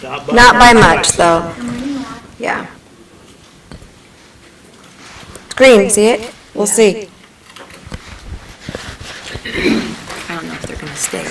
Not by much, though. Yeah. It's green, see it? We'll see. I don't know if they're gonna stay,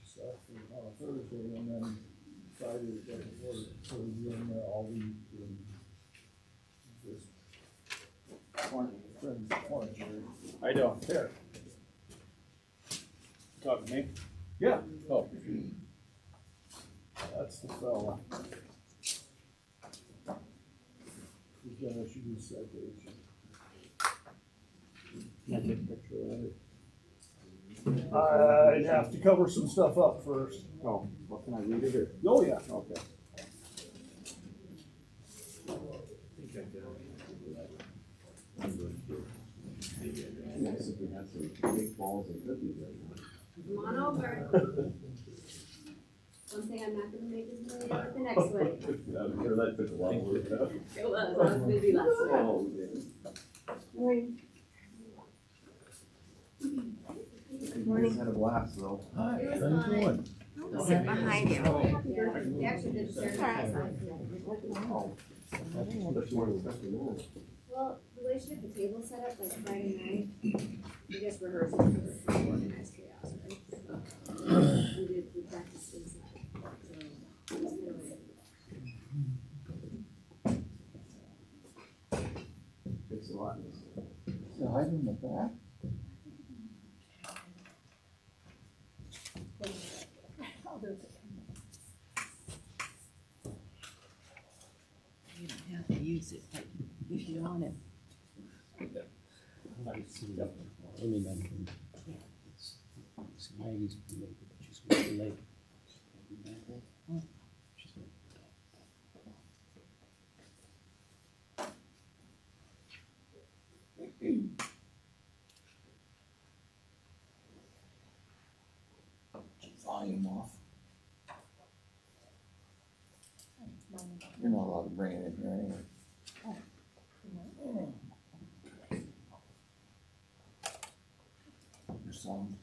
Stuff on a Thursday, and then Friday we got to work, so we're doing all week and just quarantine. I don't care. Talk to me? Yeah, Oh. that's the fella. He's gonna shoot his citation. Can I take a picture of it? I'd have to cover some stuff up first. Oh, well, can I read it or? Oh, yeah. Okay. Nice if we had some big balls and cookies right now. Come on over. One thing I'm not gonna make is million with the next one. I'm sure that took a lot of work. It was, I was busy last night. Oh, man. Good morning. Had a blast though. Hi, It was how you fun. doing? I'll sit behind you. Yeah, they actually did share. Oh. That's more expecting that. Well, the way she had the table set up, like Friday night, we just rehearsed for organized chaos, right? We practiced inside, so it was really. It's a lot. So hide in the back? You don't have to use it, but if you want it. I see that. I mean, I can. See, Maggie's been late, but she's gonna be late. Volume off. You're not allowed to bring it in here anyway. Your sound.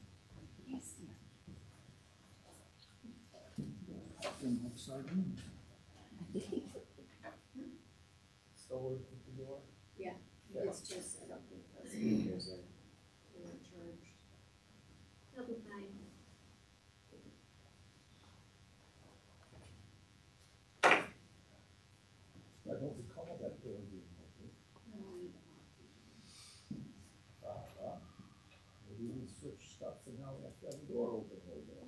Then upside down. Still working at the door? Yeah, it's just, I don't think those speakers are, they're not charged. They'll be fine. I don't recall that door being open. Maybe we switched stuff and now we have to have the door open a little bit.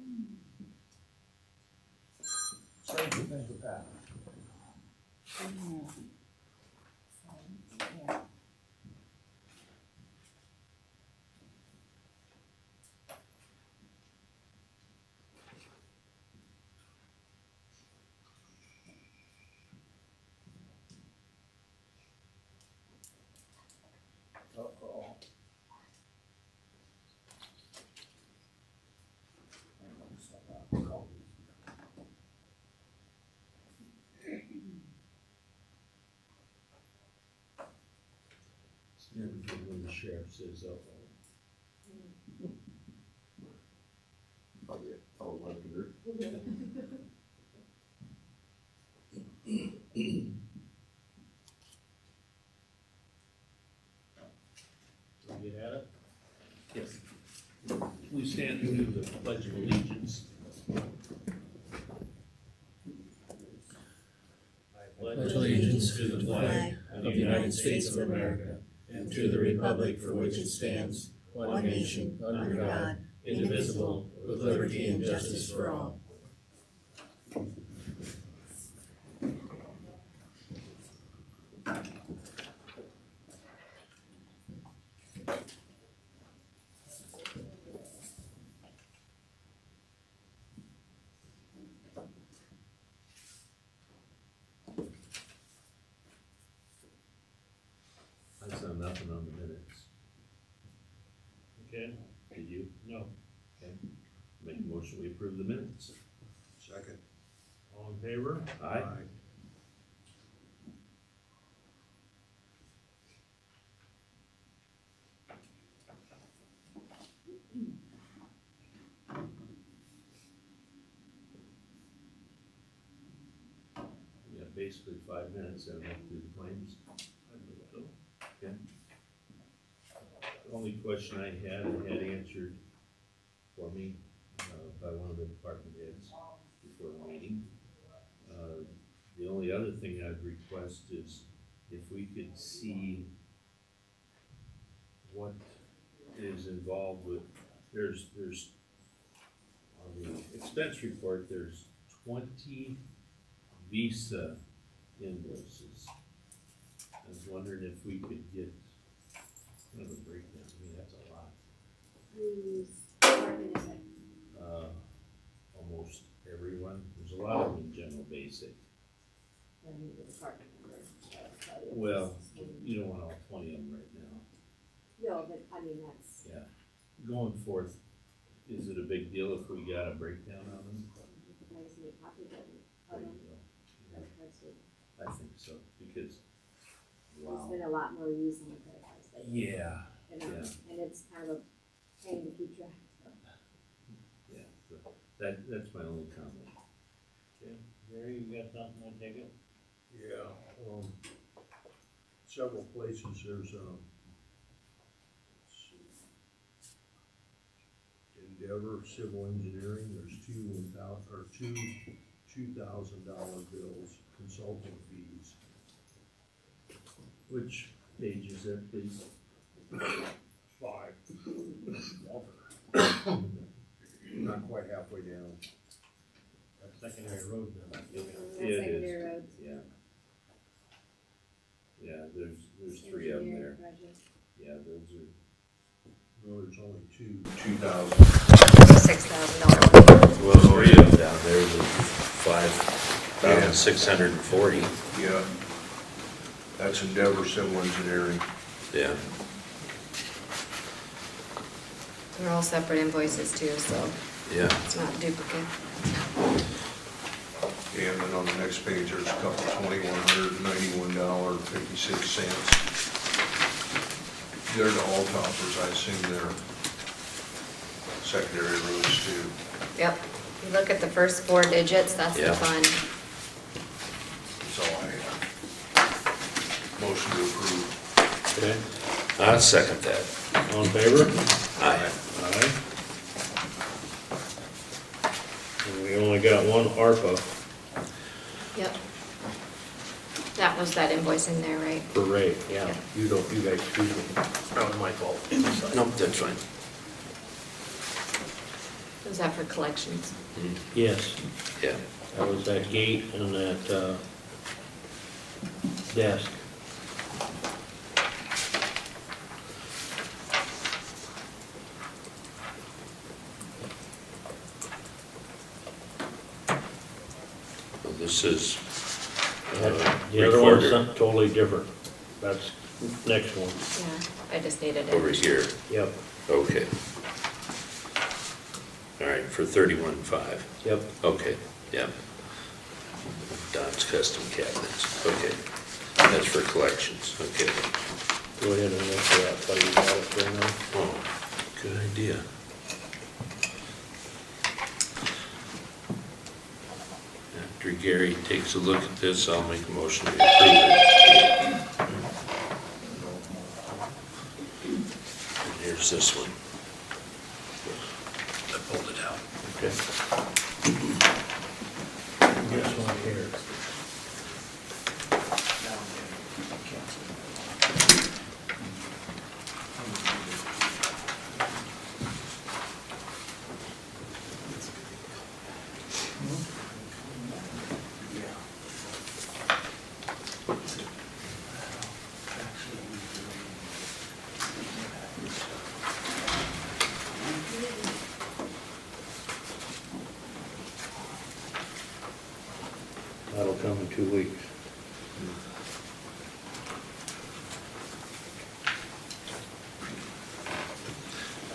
Stranger things have happened. Uh-oh. Everything when the sheriff says, oh. Oh, wonder. Get at it? Yes. We stand to do the pledge of allegiance. I pledge allegiance to the flag of the United States of America and to the republic for which it stands, one nation, under God, indivisible, with liberty and justice for all. I saw nothing on the minutes. Okay, did you? No. Okay, make a motion, we approve the minutes. Second. All in favor? Aye. We got basically 5 minutes and we'll do the claims. Okay. The only question I had answered for me by one of the department heads before the meeting. The only other thing I'd request is if we could see what is involved with, there's on the expense report, there's 20 visa invoices. I was wondering if we could get kind of a breakdown. I mean, that's a lot. Whose department is it? Almost everyone. There's a lot of them in general basic. I need the department number. Well, you don't want all 20 of them right now. No, but I mean, that's. Yeah. Going forth, is it a big deal if we got a breakdown on them? I just need a copy of it. There you go. Credit card statement. I think so, because, There's wow. been a lot more use on the credit card statement. Yeah, And it's kind of a pain to keep track. yeah. So that's my only comment. Okay. Gary, you got something to take it? Yeah, several places there's, let's see. Endeavor Civil Engineering, there's two $2,000 bills, consulting fees. Which page is that, please? 5. Not quite halfway down. secondary road then. Yeah, That's it is. secondary roads. Yeah. Yeah, there's three of them there. Engineering project. Yeah, those are, Well, there's only two. 2,000. $6,000. well, three of them down there, the 5,640. Yeah. That's Endeavor Civil Engineering. Yeah. They're all separate invoices too, so Yeah. it's not duplicate. And then on the next page, there's a couple $2,191.56. They're the all toppers, I assume they're secondary roads too. Yep. You look at the first four digits, that's Yeah. the fund. That's all I have. Motion to approve. Okay, I'll second that. all in favor? Aye. Aye. And we only got one ARPA Yep. That was that invoice in there, right? per rate, yeah. Yeah. You guys excuse me. That was my fault. Nope, that's fine. Was that for collections? Yes, Yeah. that was that gate and that, desk. Well, this is, The other one's recorder something totally different. That's next one. Yeah, I just needed it. over here. Yep, Okay. All right, for 31.5. yep. Okay, yeah. Don's custom cabinets, okay. That's for collections, okay. Go ahead and look for that, so you got it there now. Oh, good idea. After Gary takes a look at this, I'll make a motion to approve it. And here's this one. I pulled it out. Okay. This one here. That'll come in 2 weeks.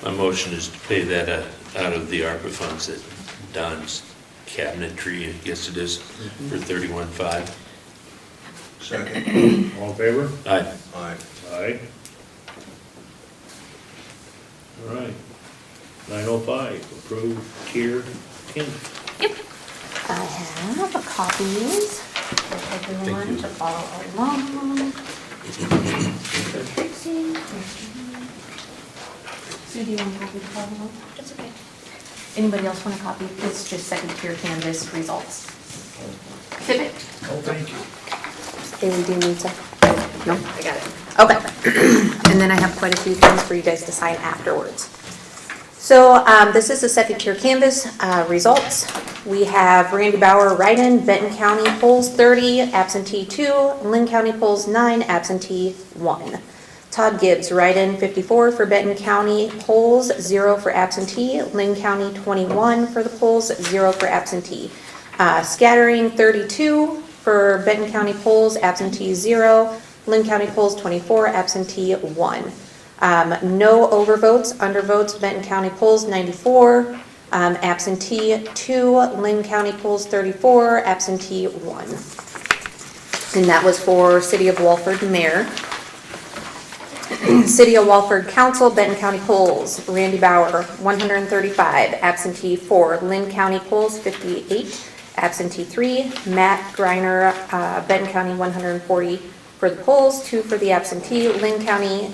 My motion is to pay that out of the ARPA funds that Don's cabinetry, I guess it is, for 31.5. Second. All in favor? Aye. Aye. Aye. All right. 9:05, approve tier 10. I have copies for everyone you. to follow along. Sue, do you want a copy to follow along? That's okay. Anybody else want a copy? It's just second tier canvas results. Pivot. Oh, thank you. Haley, do you need some? No, I got it. Okay. And then I have quite a few things for you guys to sign afterwards. So this is the second tier canvas results. We have Randy Bauer write-in, Benton County polls 30, absentee 2, Lynn County polls 9, absentee 1. Todd Gibbs write-in 54 for Benton County polls, 0 for absentee, Lynn County 21 for the polls, 0 for absentee. Scattering 32 for Benton County polls, absentee 0, Lynn County polls 24, absentee 1. No overvotes, undervotes, Benton County polls 94, absentee 2, Lynn County polls 34, absentee 1. And that was for City of Walford Mayor. City of Walford Council, Benton County polls, Randy Bauer 135, absentee 4, Lynn County polls 58, absentee 3, Matt Greiner, Benton County 140 for the polls, 2 for the absentee, Lynn County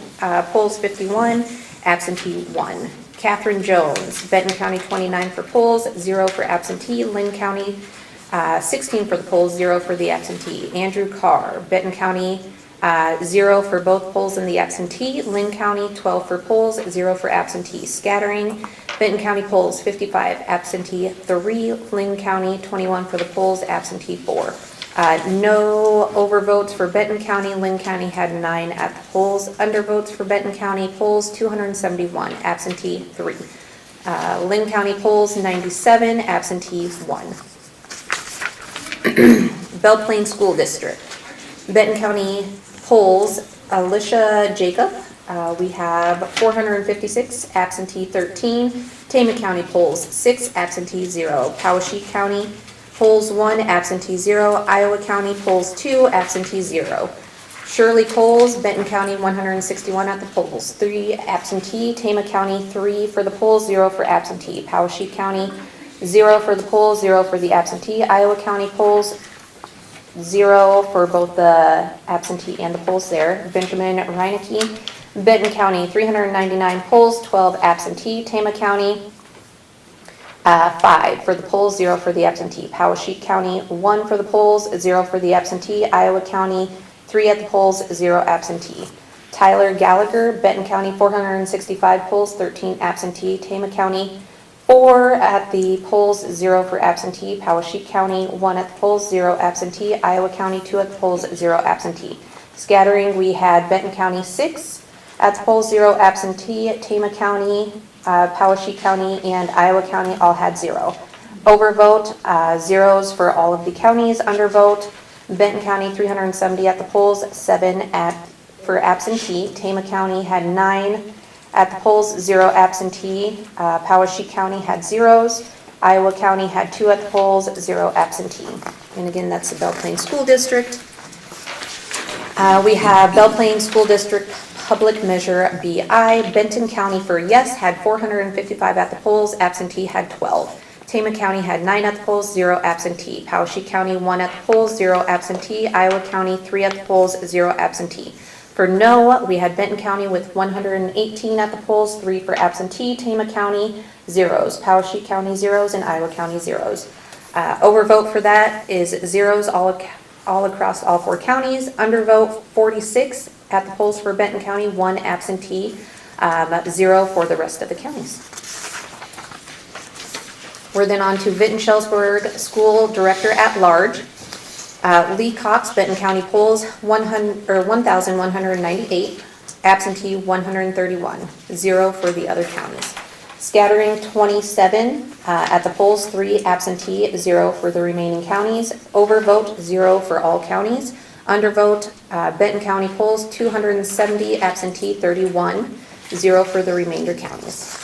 polls 51, absentee 1. Catherine Jones, Benton County 29 for polls, 0 for absentee, Lynn County 16 for the polls, 0 for the absentee. Andrew Carr, Benton County 0 for both polls and the absentee, Lynn County 12 for polls, 0 for absentee. Scattering Benton County polls, 55, absentee 3. Lynn County, 21 for the polls, absentee 4. No overvotes for Benton County. Lynn County had 9 at the polls. Undervotes for Benton County polls, 271, absentee 3. Lynn County polls, 97, absentee 1. Belle Plaine School District. Benton County polls, Alicia Jacob, we have 456, absentee 13. Tama County polls, 6, absentee 0. Poweshiek County polls 1, absentee 0. Iowa County polls 2, absentee 0. Shirley Coles, Benton County 161 at the polls, 3 absentee. Tama County 3 for the polls, 0 for absentee. Poweshiek County 0 for the polls, 0 for the absentee. Iowa County polls 0 for both the absentee and the polls there. Benjamin Reineke, Benton County 399 polls, 12 absentee. Tama County 5 for the polls, 0 for the absentee. Poweshiek County 1 for the polls, 0 for the absentee. Iowa County 3 at the polls, 0 absentee. Tyler Gallagher, Benton County 465 polls, 13 absentee. Tama County 4 at the polls, 0 for absentee. Poweshiek County 1 at the polls, 0 absentee. Iowa County 2 at the polls, 0 absentee. Scattering, we had Benton County 6 at the polls, 0 absentee. Tama County, Poweshiek County, and Iowa County all had 0. Overvote, zeros for all of the counties. Undervote, Benton County 370 at the polls, 7 for absentee. Tama County had 9 at the polls, 0 absentee. Poweshiek County had zeros. Iowa County had 2 at the polls, 0 absentee. And again, that's the Belle Plaine School District. We have Belle Plaine School District Public Measure BI. Benton County for yes had 455 at the polls, absentee had 12. Tama County had 9 at the polls, 0 absentee. Poweshiek County 1 at the polls, 0 absentee. Iowa County 3 at the polls, 0 absentee. For no, we had Benton County with 118 at the polls, 3 for absentee. Tama County, zeros. Poweshiek County, zeros, and Iowa County, zeros. Overvote for that is zeros all across all 4 counties. Undervote, 46 at the polls for Benton County, 1 absentee, 0 for the rest of the counties. We're then on to Vinton-Shellsburg School Director at Large. Lee Cox, Benton County polls 1,198, absentee 131, 0 for the other counties. Scattering 27 at the polls, 3 absentee, 0 for the remaining counties. Overvote 0 for all counties. Undervote, Benton County polls 270, absentee 31, 0 for the remainder counties.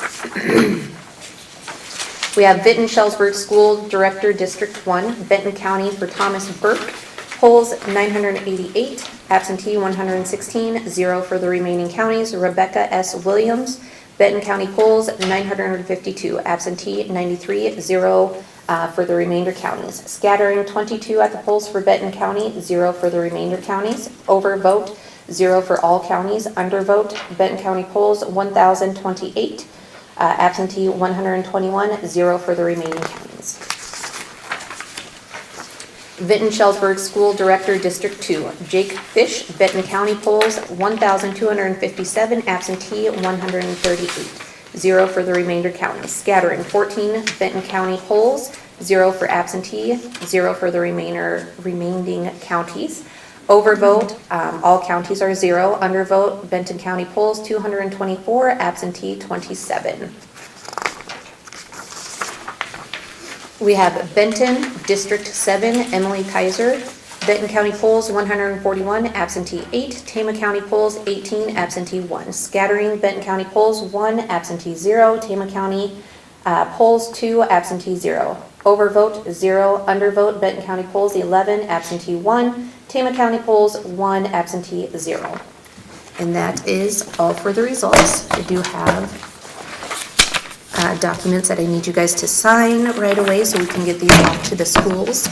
We have Vinton-Shellsburg School Director, District 1, Benton County for Thomas Burke, polls 988, absentee 116, 0 for the remaining counties. Rebecca S. Williams, Benton County polls 952, absentee 93, 0 for the remainder counties. Scattering 22 at the polls for Benton County, 0 for the remainder counties. Overvote 0 for all counties. Undervote, Benton County polls 1,028. Absentee 121, 0 for the remaining counties. Vinton-Shellsburg School Director, District 2, Jake Fish, Benton County polls 1,257, absentee 138, 0 for the remainder counties. Scattering 14, Benton County polls, 0 for absentee, 0 for the remaining counties. Overvote, all counties are 0. Undervote, Benton County polls 224, absentee 27. We have Benton, District 7, Emily Kaiser. Benton County polls 141, absentee 8. Tama County polls 18, absentee 1. Scattering, Benton County polls 1, absentee 0. Tama County polls 2, absentee 0. Overvote 0. Undervote, Benton County polls 11, absentee 1. Tama County polls 1, absentee 0. And that is all for the results. I do have documents that I need you guys to sign right away so we can get these off to the schools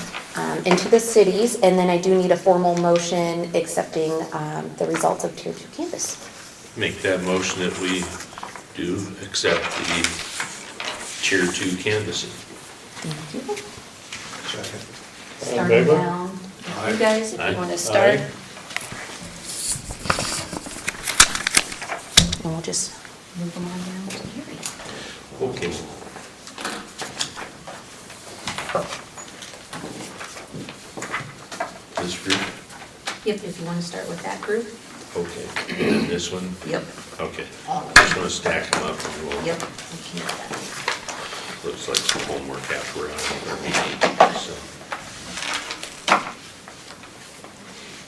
and to the cities. And then I do need a formal motion accepting the results of Tier 2 Canvas. Make that motion that we do accept the Tier 2 canvassing. Thank you. Second. Starting down. You guys, if you want to start. Aye. And we'll just move them on down to Gary. Okay. This group, Yep, if you want to start with that group. okay, and then this one, Yep. okay. All of Just wanna stack them up and we'll. Yep. we can do that. Looks like some homework after we're on our meeting, so. I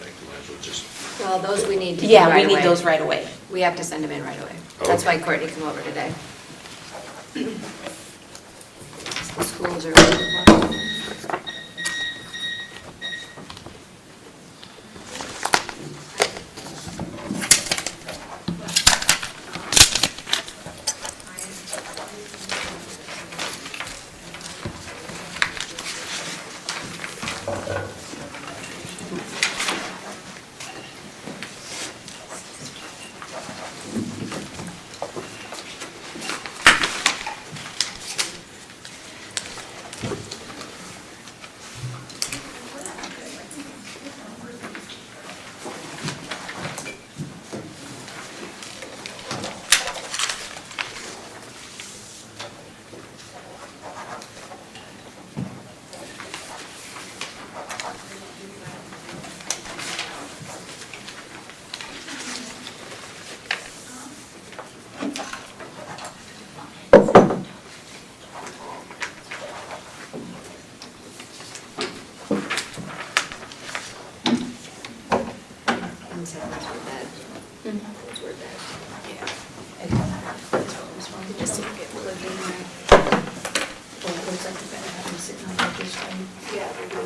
think we might as well just, Well, those we need to do Yeah, we right need away. those right away. We have to send them in right away. That's Okay. why Courtney came over today. The schools are waiting for them. Inside ones were dead. Those were dead. Just to get plugged in there. Well, it looks like you better have them sitting on like this way. Yeah, they do.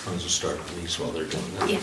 I'll just start on these while they're doing that. Yeah.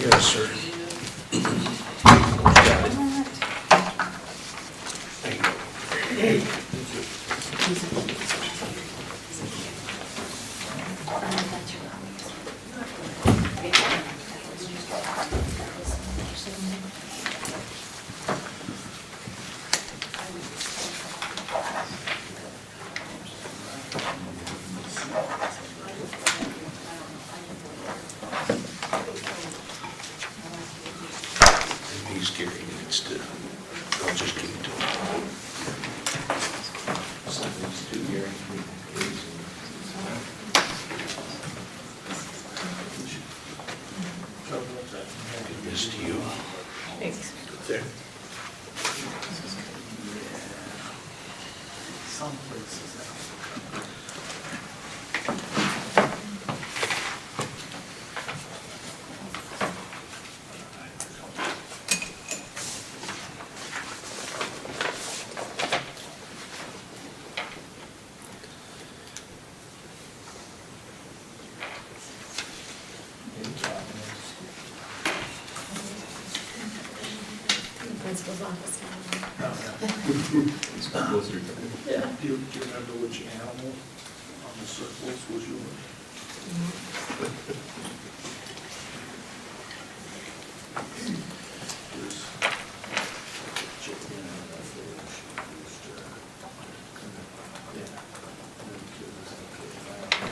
Yes, sir. He's Gary needs to, I'll just give it to him. Something's too Gary. Give this to you. Thanks. There. Some places have. Principal's office. Do you remember which animal on the circles was yours? There's chicken and a fish, rooster. Yeah. And then two was like a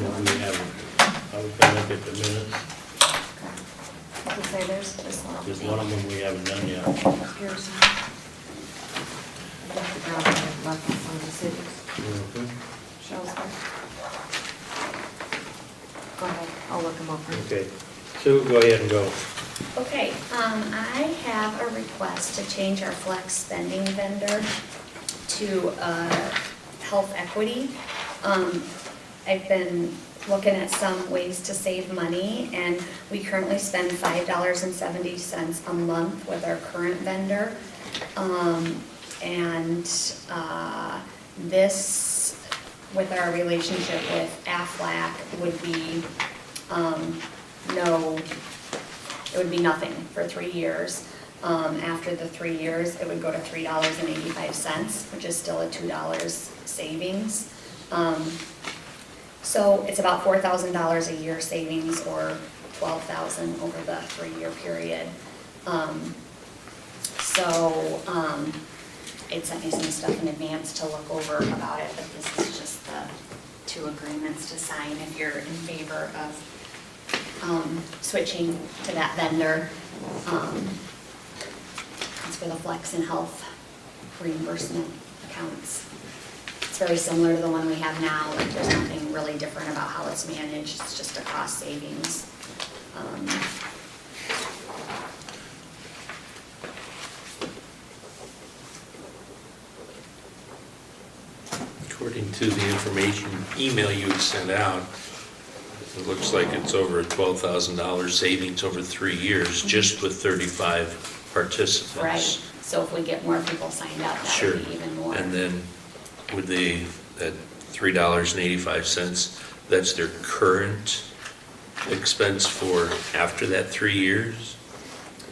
when we haven't, I was gonna look at the minutes, To say there's this one. there's one of them we haven't done yet. Here's. I think the girl that had left one of the cities. Shows her. Go ahead, I'll look them over. Okay, Sue, go ahead and go. Okay, I have a request to change our flex spending vendor to, health equity. I've been looking at some ways to save money, and we currently spend $5.70 a month with our current vendor. This, with our relationship with Aflac, would be, it would be nothing for 3 years. After the 3 years, it would go to $3.85, which is still a $2 savings. So it's about $4,000 a year savings, or $12,000 over the 3-year period. It sent me some stuff in advance to look over about it, but this is just the 2 agreements to sign if you're in favor of switching to that vendor. It's for the flex and health reimbursement accounts. It's very similar to the one we have now, like there's nothing really different about how it's managed, it's just a cost savings. According to the information email you had sent out, it looks like it's over a $12,000 savings over 3 years, just with 35 participants. Right, so if we get more people signed up, that Sure. would be even more. And then would they, that $3.85, that's their current expense for after that 3 years?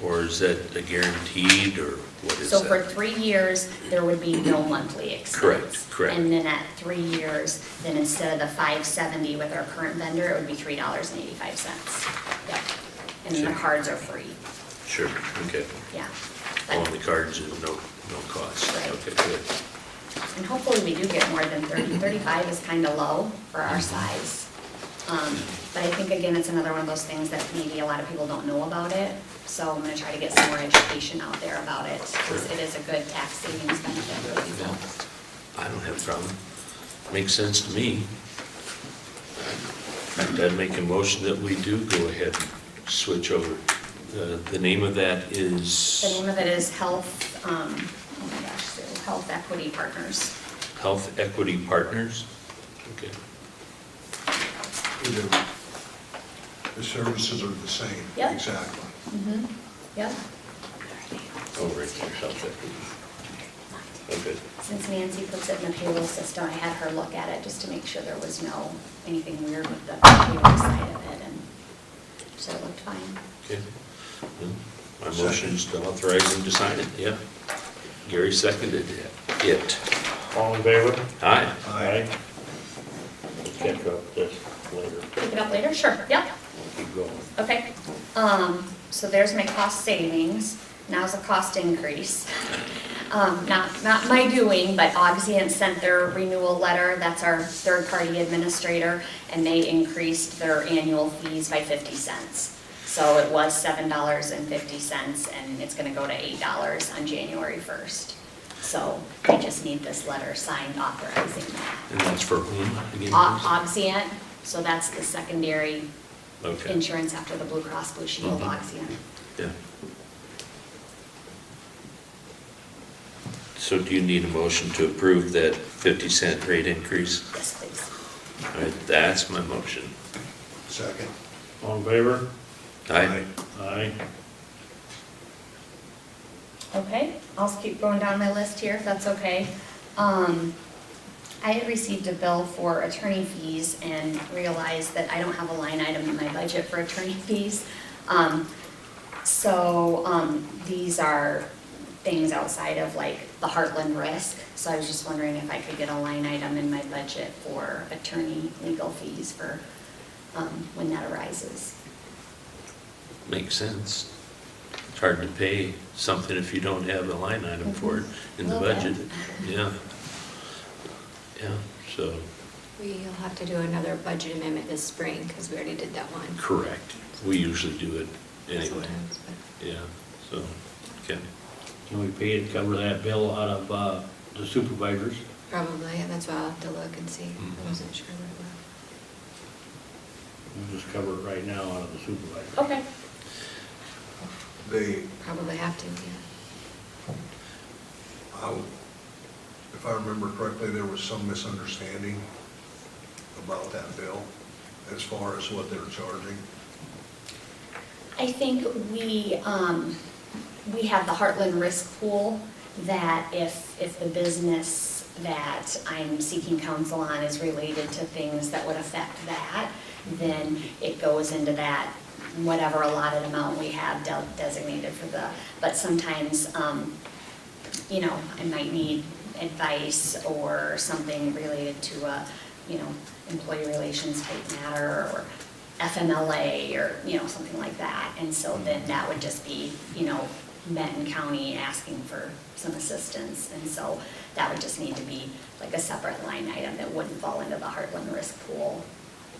Or is that a guaranteed, or what is So that? for 3 years, there would be no monthly expense. Correct. And then at 3 years, then instead of the $5.70 with our current vendor, it would be $3.85. Yep, and then the Sure. cards are free, Sure, okay. yeah. On But- the cards, no cost. Right. Okay, good. And hopefully we do get more than 30. 35 is kind of low for our size. But I think, again, it's another one of those things that maybe a lot of people don't know about it. So I'm gonna try to get some more education out there about it, because Sure. it is a good tax savings benefit for people. I don't have a problem. Makes sense to me. I'd make a motion that we do go ahead and switch over. The name of that is The name of it is Health, oh my gosh, Sue, Health Equity Partners. Health Equity Partners. Okay. The services are the same. Yep. Exactly. Mm-hmm. Yep. Oh, right there, Health Equity. Okay. Since Nancy puts it in the payroll system, I had her look at it just to make sure there was no, anything weird with the payroll side of it, and so it looked fine. Okay. My motion is to authorize him to sign it, yeah. Gary seconded it. All in favor? Aye. Aye. We'll catch up this later. Pick it up later? Sure, yep. Keep going. Okay, so there's my cost savings, now's a cost increase. Not my doing, but Augsian sent their renewal letter, that's our third-party administrator, and they increased their annual fees by 50 cents. So it was $7.50, and it's gonna go to $8 on January 1st. So I just need this letter signed authorizing that. And that's for whom again? please? Augsian, so that's the secondary Okay, insurance after the Blue Cross Blue Shield, Mhm. Augsian. yeah. So do you need a motion to approve that 50-cent rate increase? Yes, please. All right, that's my motion. Second. All in favor? Aye. Aye. Okay, I'll keep going down my list here if that's okay. I had received a bill for attorney fees and realized that I don't have a line item in my budget for attorney fees. These are things outside of like the Heartland risk. So I was just wondering if I could get a line item in my budget for attorney legal fees for, when that arises. Makes sense. It's hard to pay something if you don't have a line item for it in the Little bit. budget. Yeah. Yeah, so We'll have to do another budget amendment this spring, because we already did that one. Correct. We usually do it anyway. Sometimes, but- Yeah, so, okay. Can we pay to cover that bill out of, the supervisors? Probably, and that's why I'll have to look and see. Mhm. I wasn't sure what it We'll just cover it right now out of the supervisors. Okay. They, was. Probably have to, yeah. if I remember correctly, there was some misunderstanding about that bill as far as what they're charging. I think we have the Heartland Risk Pool that if the business that I'm seeking counsel on is related to things that would affect that, then it goes into that, whatever allotted amount we have designated for but sometimes, you know, I might need advice or something related to a, you know, employee relations type matter or FMLA or, you know, something like that. And so then that would just be, you know, Benton County asking for some assistance. And so that would just need to be like a separate line item that wouldn't fall into the Heartland Risk Pool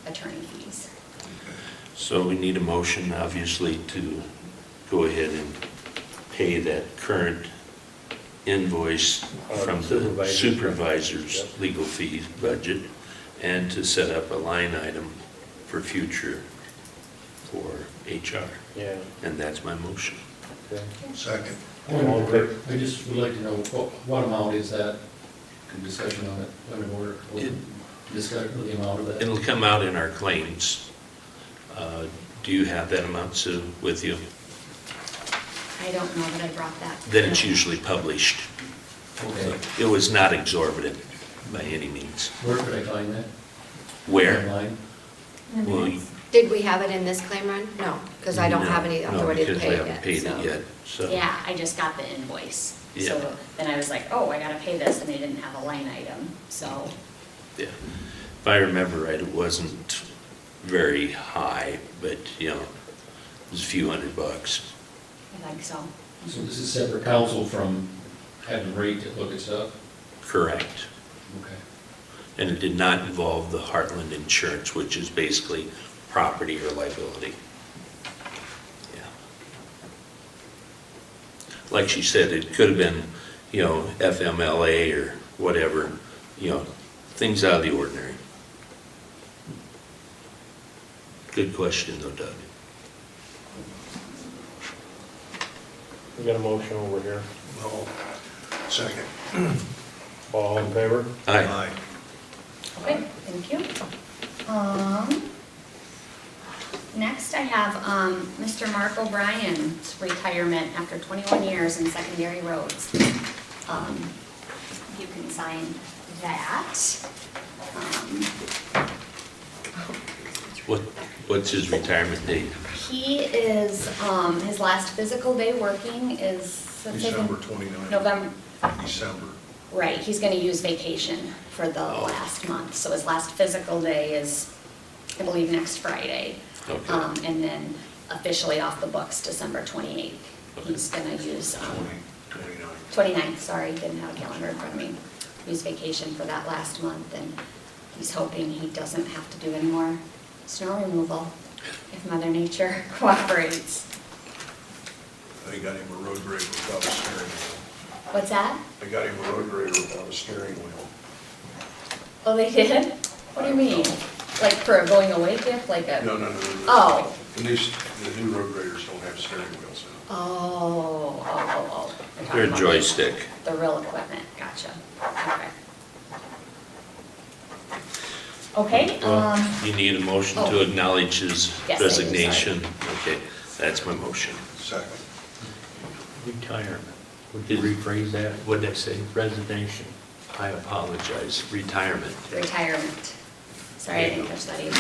attorney fees. So we need a motion, obviously, to go ahead and pay that current invoice from the supervisor's Yep. legal fees budget, and to set up a line item for future for HR. Yeah, And that's my motion. okay. Second. All in favor? I just would like to know, what amount is that? Good discussion on it, discussion of the amount of that. It'll come out in our claims. Do you have that amount, Sue, with you? I don't know that I brought that. Then it's usually published. Okay, It was not exorbitant by any means. where could I find that? Where? Online? Well, Did we have it in this claim run? No, because I don't have any authority to No, because pay we it haven't yet. paid so. it yet, so. Yeah, I just got the invoice. Yeah. So then I was like, oh, I gotta pay this, and they didn't have a line item, so. Yeah. If I remember right, it wasn't very high, but, you know, it was a few $100. I think so. So this is separate counsel from having Ray to look at stuff? Correct. Okay. And it did not involve the Heartland insurance, which is basically property or liability. Yeah. Like she said, it could have been, you know, FMLA or whatever, you know, things out of the ordinary. Good question though, Doug. We got a motion over here. No. Second. All in favor? Aye. Okay, thank you. Next I have, Mr. Mark O'Brien's retirement after 21 years in secondary roads. You can sign that. What's his retirement date? He is, his last physical day working is. December 29th. November, December. right, he's gonna use vacation for the last month, so his last physical day is, I believe, next Friday. Okay. And then officially off the books, December 28th. Okay. He's gonna use, 29. 29th, sorry, didn't have a calendar in front of me. Use vacation for that last month, and he's hoping he doesn't have to do any more snow removal if Mother Nature cooperates. They got him a road grader without a steering wheel. What's that? They got him a road grader without a steering wheel. Oh, they did? What do you mean? Like for a going away gift, like a? No. Oh. And these, the new road graders don't have steering wheels now. Oh. You're talking They're a about joystick. The real equipment, gotcha. Okay. Well, you need a motion to oh. acknowledge his Yes, I do, resignation. Okay, that's my motion. Second. Retirement. Would you rephrase that? What did I say? Resignation. I apologize. Retirement. Retirement. Sorry, I didn't catch that either.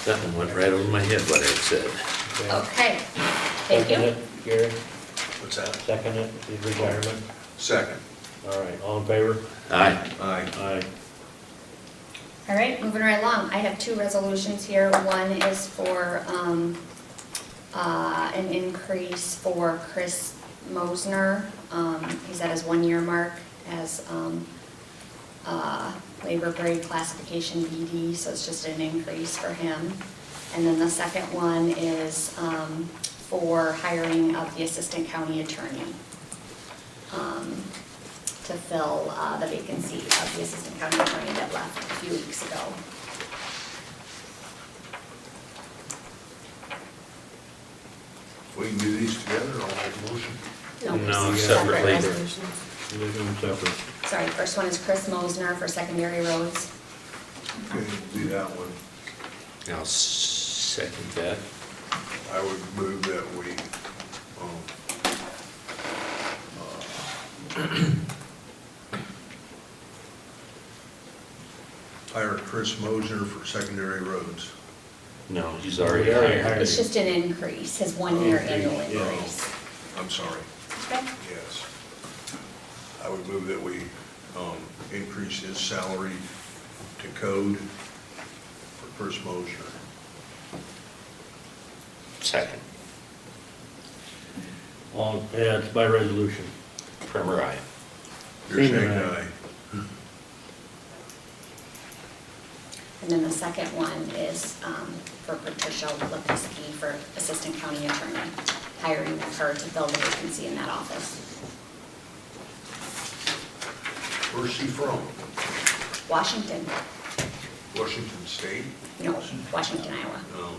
That one went right over my head, what I said. Okay, thank Second you. it, Gary, What's that? second it, his retirement. Second. All right, all in favor? Aye. Aye. Aye. All right, moving right along. I have two resolutions here. One is for, an increase for Chris Mosner. He's at his 1 year mark as, labor grade classification BD, so it's just an increase for him. And then the second one is, for hiring of the assistant county attorney, to fill, the vacancy of the assistant county attorney that left a few weeks ago. If we can do these together, I'll make a motion. No, Separate separately. resolutions. They're doing separate. Sorry, first one is Chris Mosner for secondary roads. Okay, we'll do that one. I'll second that. I would move that we, hire Chris Mosner for secondary roads. No, he's already We already hired. It's just an increase, his 1 year Okay, annual yeah. increase. I'm sorry, Okay. yes. I would move that we, increase his salary to code for Chris Mosner. Second. Yeah, it's by resolution. Primer, aye. You're saying Seaman, aye. aye. And then the second one is for Patricia Lipinski for Assistant County Attorney, hiring her to fill the vacancy in that office. Where's she from? Washington, Washington State? no, Washington, Iowa. No.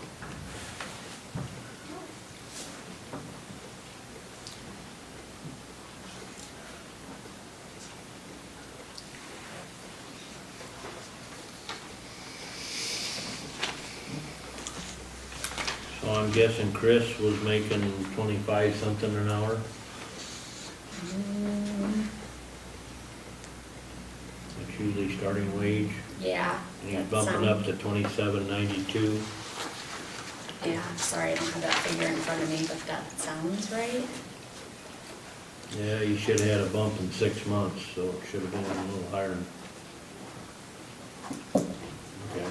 So I'm guessing Chris was making 25 something an hour? That's usually starting wage. Yeah. And he's that's, bumping up to 27.92. Yeah, sorry, I don't have that figure in front of me, but that sounds right. Yeah, you should have had a bump in 6 months, so it should have been a little higher. Okay.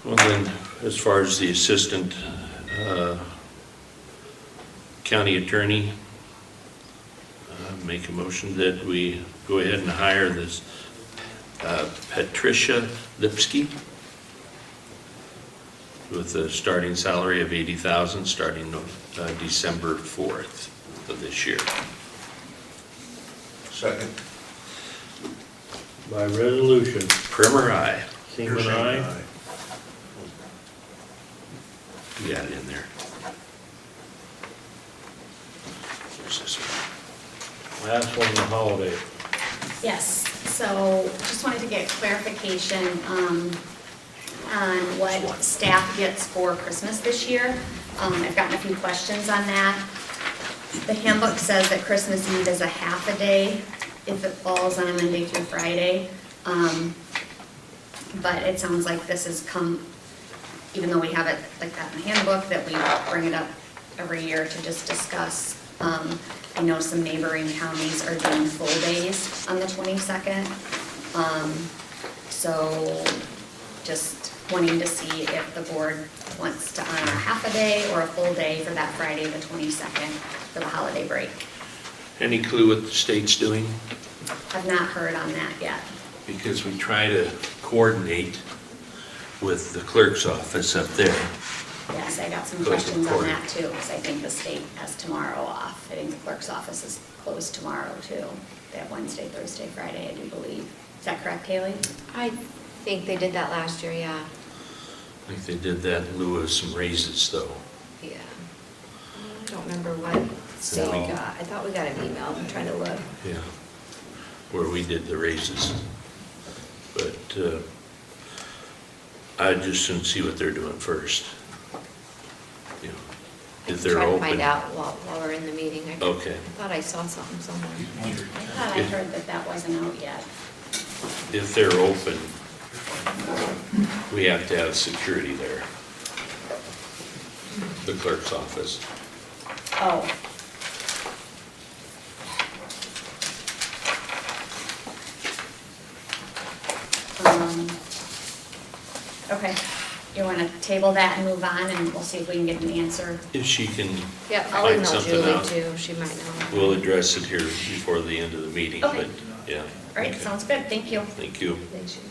Well then, as far as the assistant county attorney, make a motion that we go ahead and hire this Patricia Lipinski with a starting salary of $80,000, starting December 4th of this year. Second. By resolution, Primer, aye. You're Seaman, saying aye. You got it in there. Where's this one? Last one, the holiday. Yes, so just wanted to get clarification on what staff gets for Christmas this year. I've gotten a few questions on that. The handbook says that Christmas Eve is a half a day if it falls on a Monday through Friday. But it sounds like this has come, even though we have it like that in the handbook, that we bring it up every year to just discuss. I know some neighboring counties are doing full days on the 22nd. So just wanting to see if the board wants to honor half a day or a full day for that Friday, the 22nd, for the holiday break. Any clue what the state's doing? I've not heard on that yet. Because we try to coordinate with the clerk's office up there. Yes, I got some Goes to questions on court. that too, because I think the state has tomorrow off. I think the clerk's office is closed tomorrow too. They have Wednesday, Thursday, Friday, I do believe. Is that correct, Haley? I think they did that last year, yeah. I think they did that in lieu of some raises though. Yeah. I don't remember what state we No. got. I thought we got an email. I'm trying to look. Yeah. Where we did the raises. But I'd just soon see what they're doing first. You know, if they're Try to open. find out while we're in the meeting. Okay. I thought I saw something somewhere. I thought I heard that that wasn't out yet. If they're open, we have to have security there. The clerk's office. Oh. Okay, you wanna table that and move on, and we'll see if we can get an answer. If she can, Yep, I'll Find email something Julie out. too, she might know. we'll address it here before the end of the meeting, Okay. but, yeah. All right, Okay. sounds good, thank you. Thank you. They should-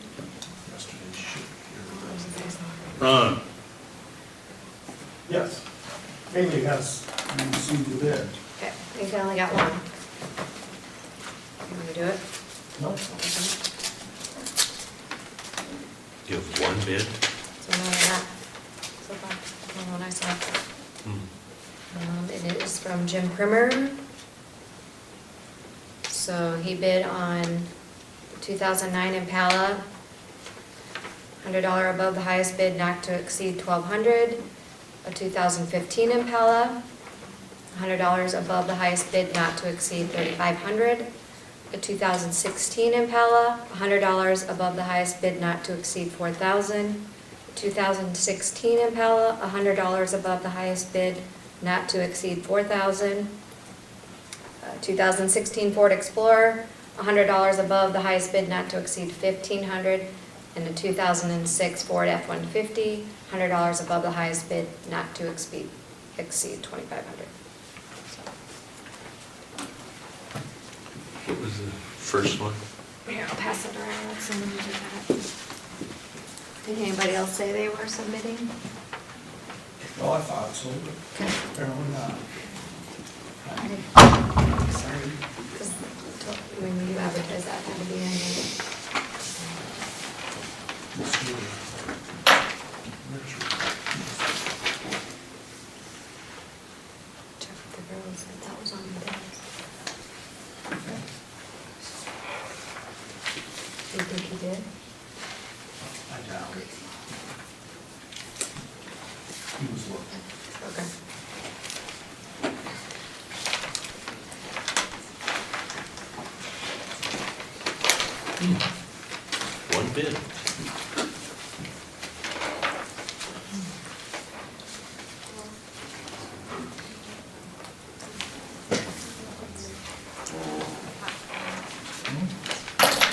Ron, Yes. Haley has received the bid. Okay, I think I only got one. You wanna do it? Nope. You have one bid? So none of that, so far, only one I saw. It is from Jim Primer. So he bid on 2009 Impala, $100 above the highest bid, not to exceed 1,200. A 2015 Impala, $100 above the highest bid, not to exceed 3,500. A 2016 Impala, $100 above the highest bid, not to exceed 4,000. 2016 Impala, $100 above the highest bid, not to exceed 4,000. 2016 Ford Explorer, $100 above the highest bid, not to exceed 1,500. And a 2006 Ford F-150, $100 above the highest bid, not to exceed 2,500. What was the first one? Here, I'll pass it around, let someone do that. Did anybody else say they were submitting? Well, I thought so, but apparently not. Sorry. 'Cause when you advertise that, had to be in there. Check with the girls, if that was on the desk. Do you think he did? I doubt it. He was looking. Okay. One bid.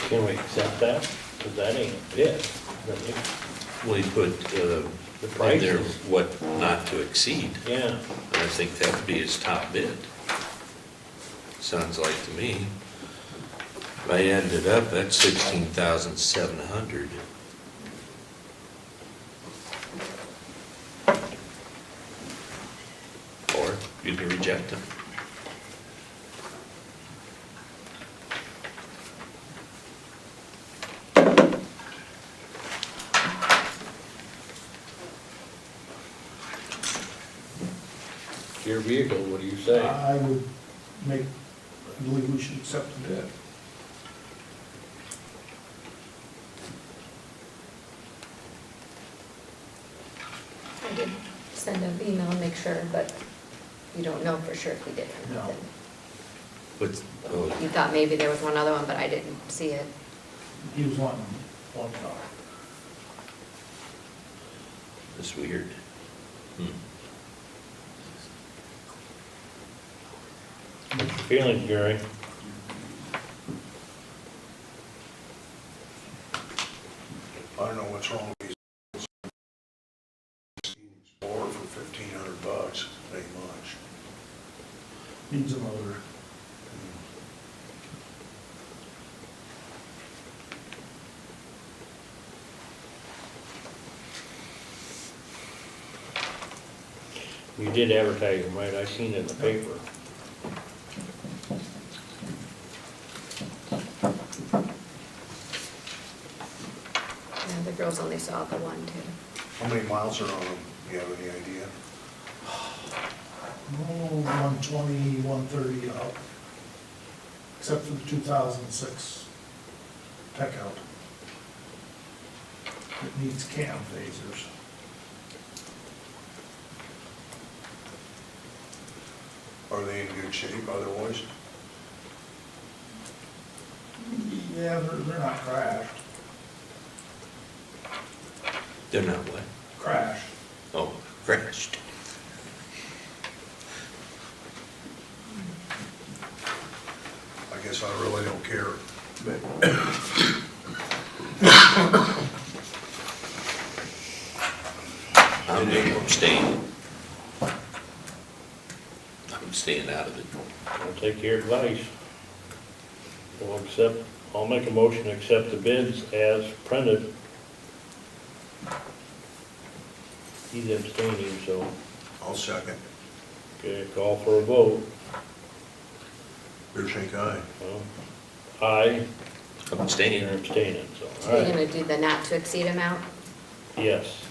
can we accept that? Cause that ain't a bid. really. We put, The in there prices, what not to exceed, yeah. and I think that would be his top bid. Sounds like to me. If I added it up, that's 16,700. Or you can reject them. It's your vehicle, what do you say? I would make, I believe we should accept the bid. I did send an email and make sure, but you don't know for sure if he did or not. No. But, oh, You thought maybe there was one other one, but I didn't see it. He was wanting one car. that's weird. What's your feelings, Gary? I don't know what's wrong with these. Explorer for $1,500, ain't much. Needs a motor. You did advertise them, right? I seen it in the paper. Yeah, the girls only saw the one too. How many miles are on them? Do you have any idea? Oh, 120, 130 up. Except for the 2006 Tech Out. It needs cam phasers. Are they in good shape otherwise? Yeah, they're not crashed. They're not what? Crashed. Oh, crashed. I guess I really don't care. I'm staying out of it. I'll take your advice. I'll make a motion to accept the bids as printed. He's abstaining, so, I'll second. okay, call for a vote. Beershank, aye. Aye, I'm you're staying. abstaining, so, So all you're right, gonna do the not to exceed amount? yes.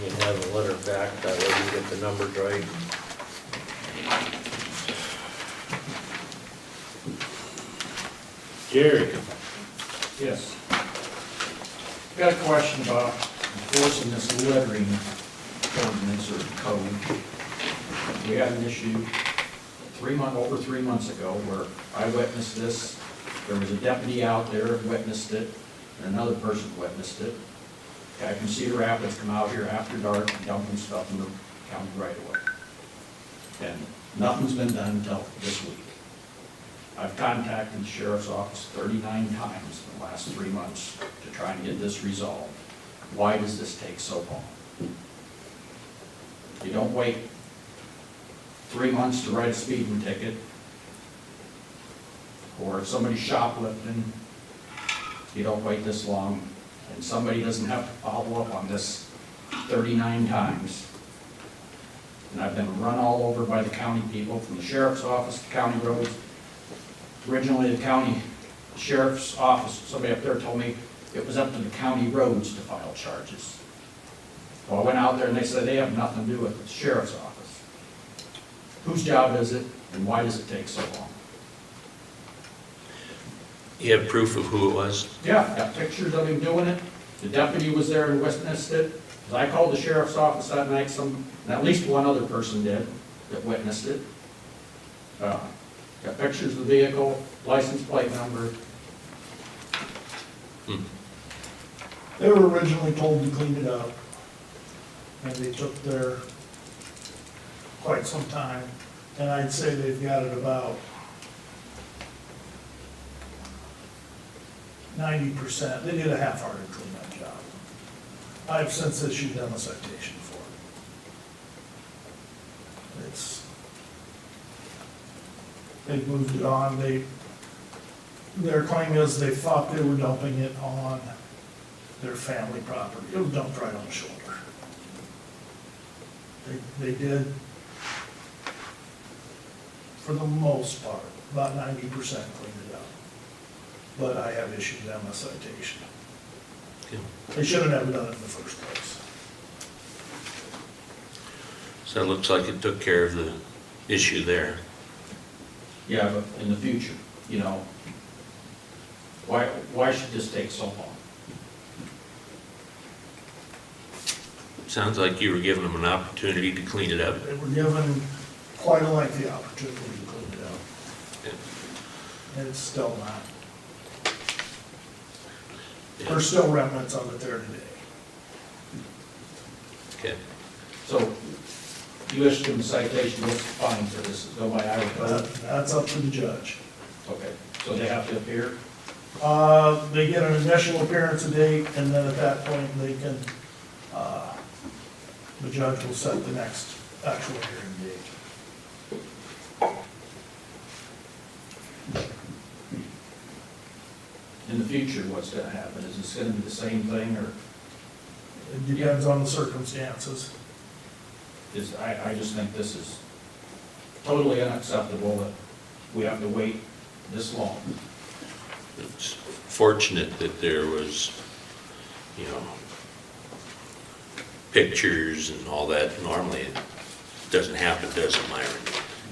You can have the letter back, that way you get the numbers right. Jerry? Yes. Got a question about enforcing this littering ordinance or code. We had an issue over 3 months ago where I witnessed this. There was a deputy out there who witnessed it, and another person witnessed it. Guy from Cedar Rapids come out here after dark and dumping stuff in the county right away. And nothing's been done until this week. I've contacted the sheriff's office 39 times in the last 3 months to try and get this resolved. Why does this take so long? You don't wait 3 months to write a speeding ticket, or if somebody's shoplifting, you don't wait this long, and somebody doesn't have to follow up on this 39 times. And I've been run all over by the county people, from the sheriff's office to county roads. Originally, the county sheriff's office, somebody up there told me it was up to the county roads to file charges. Well, I went out there and they said they have nothing to do with it, the sheriff's office. Whose job is it, and why does it take so long? You have proof of who it was? Yeah, got pictures of him doing it. The deputy was there and witnessed it. I called the sheriff's office that night, and at least one other person did that witnessed it. Got pictures of the vehicle, license plate number. They were originally told to clean it up, and they took their quite some time, and I'd say they've got it about 90%. They did a half-hearted cleanup job. I've since issued them a citation for it. They've moved it on. Their claim is they thought they were dumping it on their family property. It was dumped right on the shoulder. They did, for the most part, about 90% cleaned it up. But I have issued them a citation. Okay. They should have never done it in the first place. So it looks like it took care of the issue there. Yeah, but in the future, you know, why should this take so long? Sounds like you were giving them an opportunity to clean it up. They were given quite a lengthy opportunity to clean it up. Yeah. And it's still not. Yeah. There's still remnants of it there today. Okay. So you issued them a citation, what's the fine for this? Go by Iowa code? That's up to the judge. Okay, so they have to appear? They get an initial appearance date, and then at that point, they can, the judge will set the next actual hearing date. In the future, what's gonna happen? Is this gonna be the same thing, or It depends on the circumstances. I just think this is totally unacceptable that we have to wait this long. It's fortunate that there was, you know, pictures and all that. Normally it doesn't happen, does it, Myron?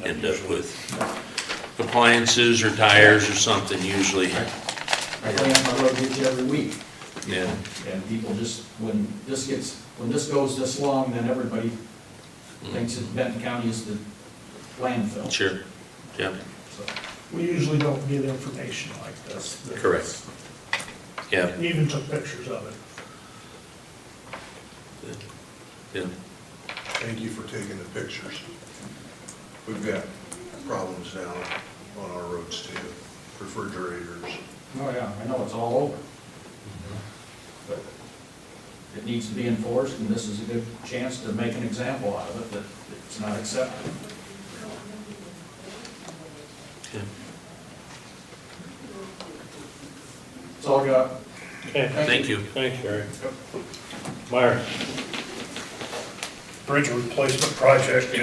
End up with appliances or tires or something usually. I clean up my road ditch every week. Yeah. And people just, when this goes this long, then everybody thinks that Benton County is the landfill. Sure, yeah, So, We usually don't get information like this. correct. Yeah, We even took pictures of it. yeah. Thank you for taking the pictures. We've got problems now on our roads too, refrigerators. oh yeah, I know it's all over. But it needs to be enforced, and this is a good chance to make an example out of it, that it's not acceptable. Okay. That's all I got. Okay, Thank you. thanks, Gary. Myron? Bridge replacement project in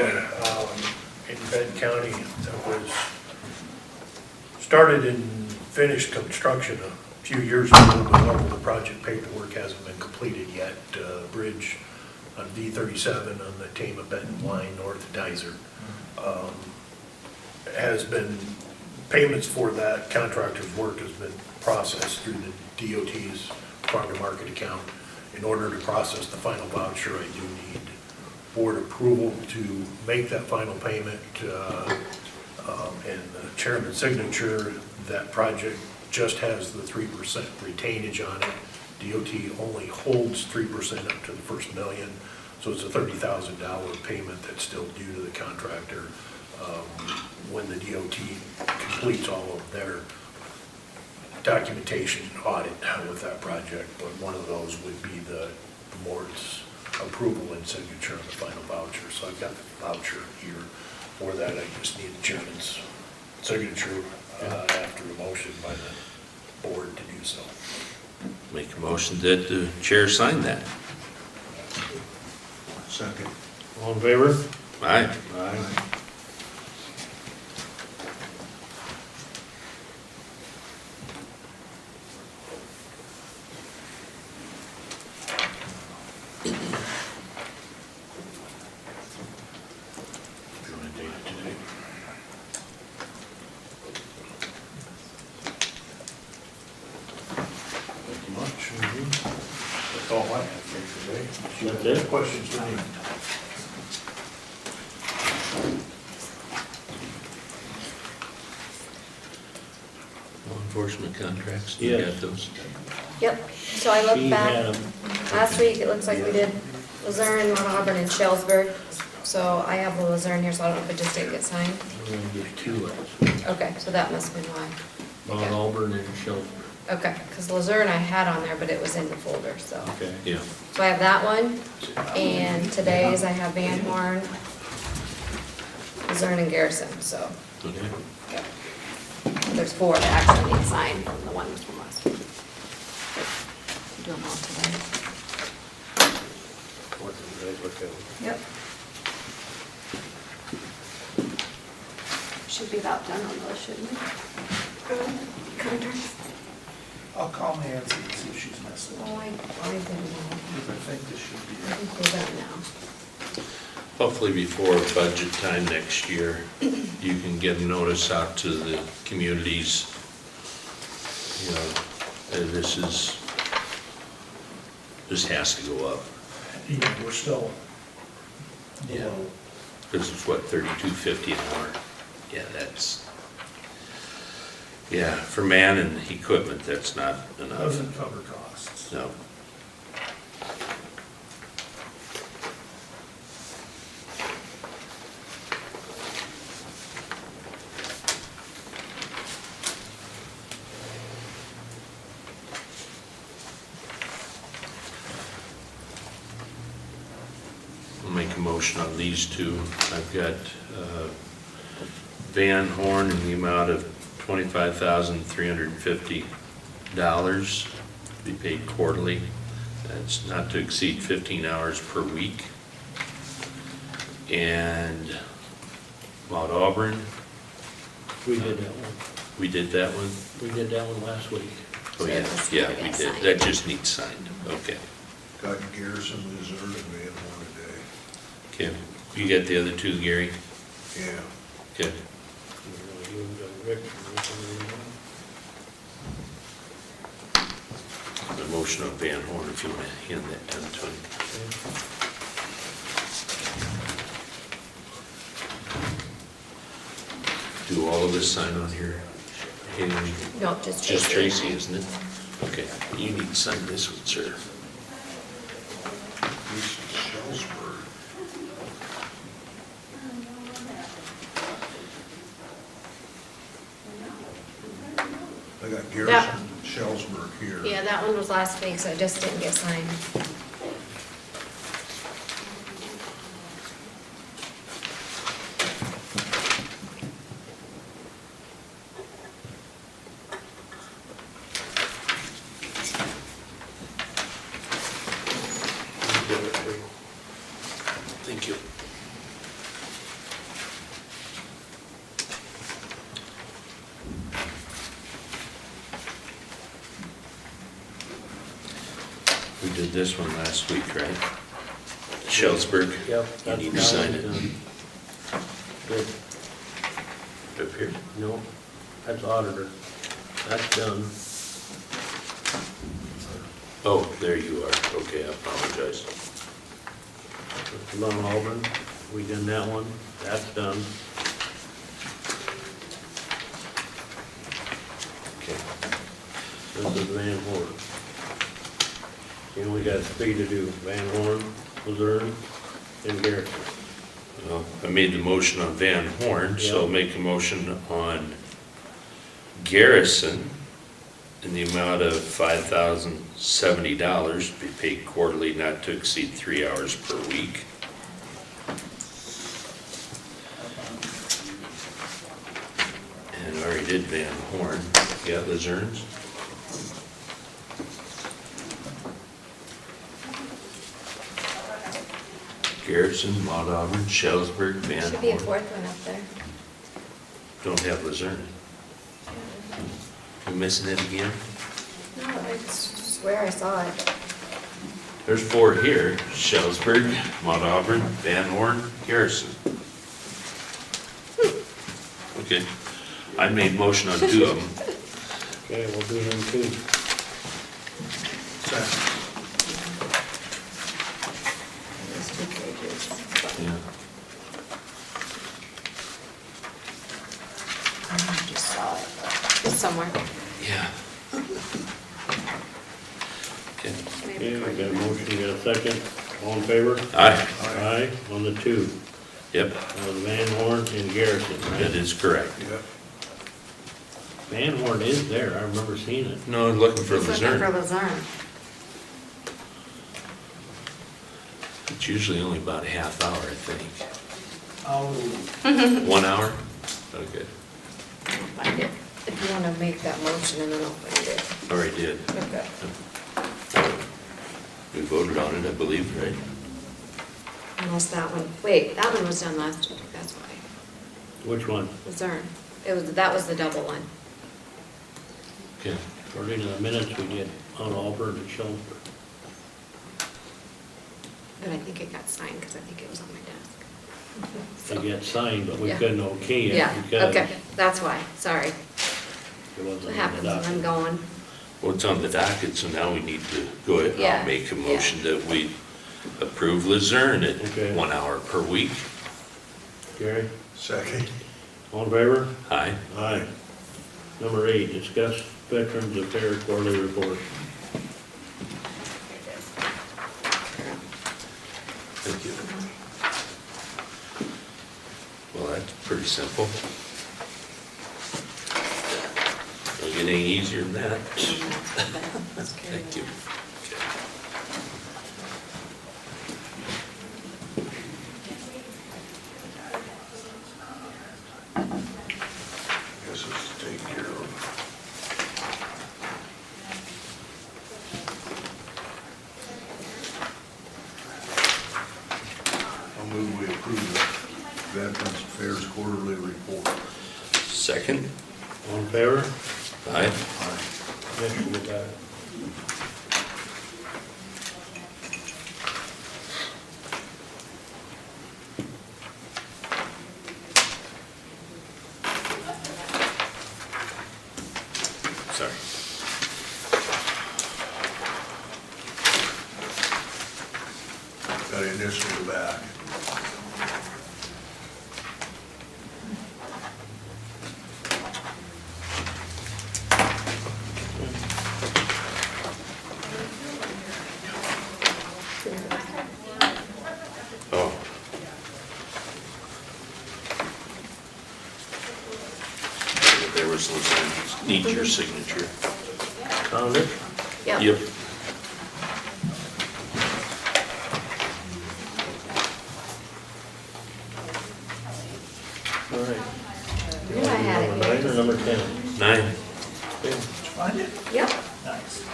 Benton County that was started and finished construction a few years ago, but all of the project paperwork hasn't been completed yet. Bridge on D37 on the Tama Benton line north of Dizer has been, payments for that contractor's work has been processed through the DOT's farm to market account. In order to process the final voucher, I do need board approval to make that final payment, and the chairman's signature. That project just has the 3% retainage on it. DOT only holds 3% up to the first million, so it's a $30,000 payment that's still due to the contractor when the DOT completes all of their documentation audit with that project. But one of those would be the board's approval and signature on the final voucher. So I've got the voucher here for that. I just need the chairman's signature after a motion by the board to do so. Make a motion that the chair sign that. Second. All in favor? Aye. Aye. Do you want to date it today? Thank you much. That's all I have for today. That's it? Questions for me? Law enforcement contracts, you Yes. got those? Yep, so I She looked had back, 'em. last week, it looks like we did Luzerne, Mount Auburn, and Shellsburg. So I have the Luzerne here, so I don't know if it just didn't get signed. We're gonna get two last week. Okay, so that must have been why. Mount Auburn and Shelter. Okay, because Luzerne I had on there, but it was in the folder, so. Okay. Yeah. So I have that one, and today's I have Van Horn, Luzerne, and Garrison, so. Okay. Yep. There's four that actually need signed from the ones from last week. Do them all today. What did you guys look at? Yep. Should be about done on those, shouldn't we? Contracts. I'll call Nancy and see if she's messing Oh, I didn't know. because I think this should be. I think they're done now. Hopefully before budget time next year, you can get a notice out to the communities. You know, this has to go up. Yeah, we're still Yeah. below. This is what, $32.50 an hour? Yeah, yeah, for man and equipment, that's not enough. Doesn't cover costs. No. I'll make a motion on these two. I've got Van Horn in the amount of $25,350 to be paid quarterly. That's not to exceed 15 hours per week. And Mount Auburn, We did that one. we did that one? We did that one last week. Oh, yeah, So yeah, it's we gonna did. sign. That just needs signed. Okay. Got Garrison, Luzerne, and Van Horn today. Okay. You got the other two, Gary? Yeah. Okay. The motion on Van Horn, if you want to hand that down to him. Do all of this sign on here? Haley? No, just Just Tracy. Tracy, isn't it? Okay, you need to sign this one, sir. This is Shellsburg. I got Garrison, Shellsburg here. Yeah, that one was last week, so it just didn't get signed. give it to you. Thank you. We did this one last week, right? Shellsburg? Yep. You need to sign it. Good. Up here? No, that's auditor. That's done. Oh, there you are. Okay, I apologize. Mount Auburn, we done that one. That's done. Okay. This is Van Horn. And we got three to do, Van Horn, Luzerne, and Garrison. Well, I made the motion on Van Horn, so I'll Yeah. make a motion on Garrison in the amount of $5,070 to be paid quarterly, not to exceed 3 hours per week. And I already did Van Horn. You got Luzerne's? Garrison, Mount Auburn, Shellsburg, Van Should be a Horn. fourth one up there. Don't have Luzerne. You missing it again? No, I swear I saw it. There's 4 here, Shellsburg, Mount Auburn, Van Horn, Garrison. Okay, I made motion on 2 of them. Okay, we'll do them too. There's 2 pages. Yeah. I just saw it. It's somewhere. Yeah. Okay. Maybe Okay, we got a Courtney. motion, we got a second. All in favor? Aye, Aye, on the 2. yep, Van Horn and Garrison, that right? is correct. Yep. Van Horn is there, I remember seeing it. No, I'm looking for He's looking for Luzerne. Luzerne. It's usually only about a half hour, I think. Oh, 1 hour? Okay, I'll find it. If you want to make that motion and then I'll find it. already did. Okay. We voted on it, I believe, right? Unless that one, wait, that one was done last week, that's why. Which one? Luzerne. That was the double one. Okay. According to the minutes, we did Mount Auburn and Shelburne. But I think it got signed because I think it was on my desk. They get signed, but we Yeah. couldn't okay it Yeah, because okay, that's why, sorry. it wasn't What on happens the when I'm document. going? Well, it's on the docket, so now we need to go ahead. Yeah, I'll make a yeah. motion that we approve Luzerne at Okay. 1 hour per week. Gary, Second. all in favor? Aye. Aye. Number 8, discuss Veterans Affairs quarterly report. Thank you. Well, that's pretty simple. Don't get any easier than that. Thank you. Guess it's taken care of. I'll move we approve the Veterans Affairs Quarterly Report. Second? All in favor? Aye. Yes, you got it. Sorry. Got an initial in the back. Oh. There was those, need your signature. Found it? Yep. All right. Knew I had it Number 9 or here. number 10? 9. Okay. find it? Yep. Nice.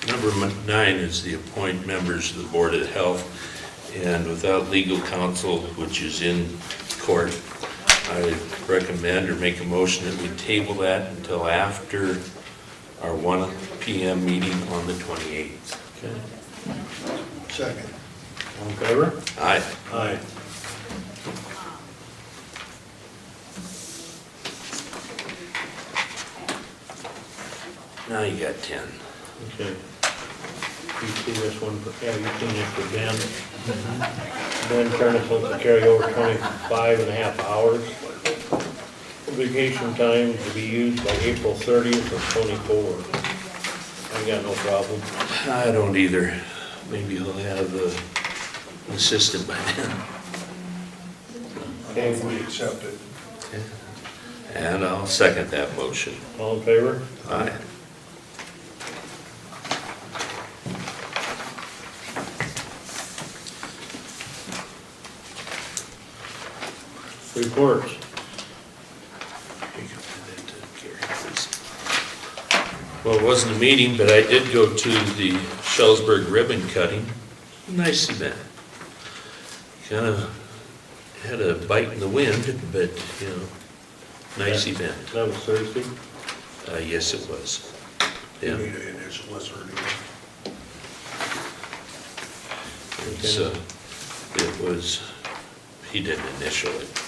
Number Number 9 is the appoint members of the Board of Health, and without legal counsel, which is in court, I recommend or make a motion that we table that until after our 1 PM meeting on the 28th. Okay. Second. All in favor? Aye. Aye. Now you got 10. Okay. You see this one, yeah, you seen this for Ben? Ben Turnus wants to carry over 25.5 hours. Vacation time to be used by April 30th of 24. I got no problem. I don't either. Maybe he'll have an assistant by then. Okay, We accept it. And I'll second that motion. all in favor? Aye. Reports. Well, it wasn't a meeting, but I did go to the Shellsburg ribbon cutting. Nice event. Kind of had a bite in the wind, but, you know, nice event. That was Thursday? Yes, it was. We Yeah. need an initial lesser anyway. It's, it was, he didn't initial it.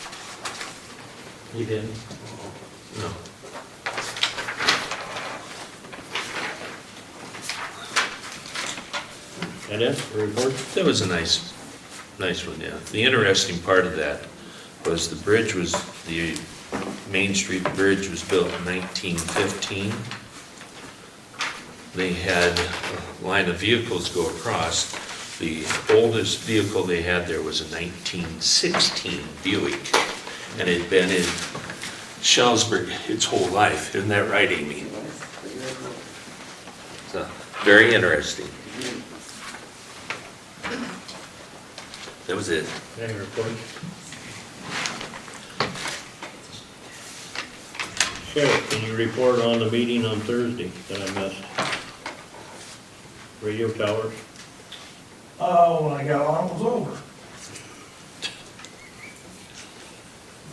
You didn't? No. And it, report? That was a nice one, yeah. The interesting part of that was the Main Street Bridge was built in 1915. They had a line of vehicles go across. The oldest vehicle they had there was a 1916 Buick, and it had been in Shellsburg its whole life. Isn't that right, Amy? So, very interesting. That was it. Any report? Sheriff, can you report on the meeting on Thursday that I missed? Radio towers? When I got on, it was over.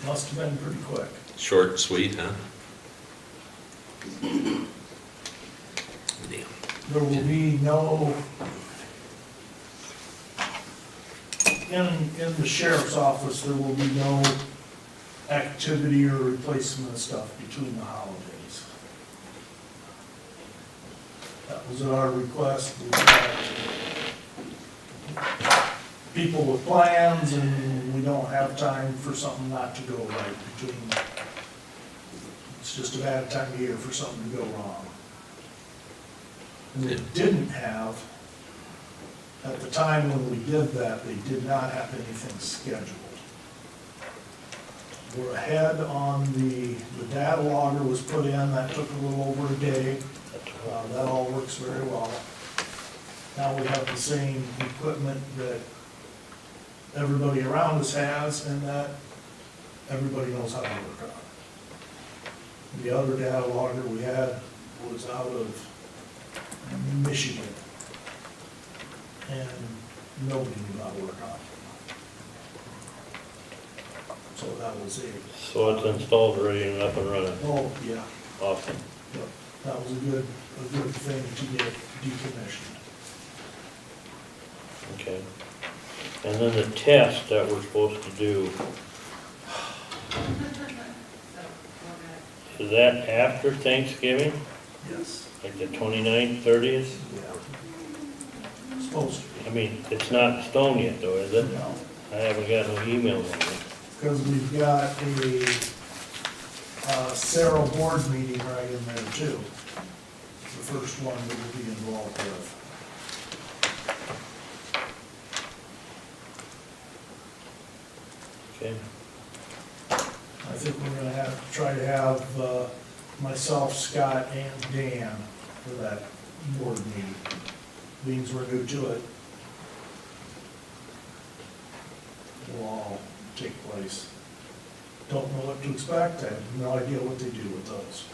Must have been pretty quick. Short and sweet, huh? Damn. There will be no, in the sheriff's office, there will be no activity or replacement of stuff between the holidays. That was at our request. We had people with plans, and we don't have time for something not to go right between. It's just a bad time of year for something to go wrong. And they didn't have, at the time when we did that, they did not have anything scheduled. We're ahead on the data logger was put in, that took a little over a day. That all works very well. Now we have the same equipment that everybody around us has, and that everybody knows how to work on. The other data logger we had was out of Michigan, and nobody knew how to work on it. So that was it. So it's installed already and up and running? Oh, yeah, Awesome. yep. That was a good thing to get decommissioned. Okay. And then the test that we're supposed to do, is that after Thanksgiving? Yes. Like the 29th, 30th? Yeah. Supposed to I mean, it's not in stone yet though, is be. it? No. I haven't got no emails on it. Because we've got a Sarah board meeting right in there too. The first one that we'll be involved with. Okay. I think we're gonna have, try to have myself, Scott, and Dan for that board meeting. Means we're new to it. Will all take place. Don't know what to expect, I have no idea what they do with those.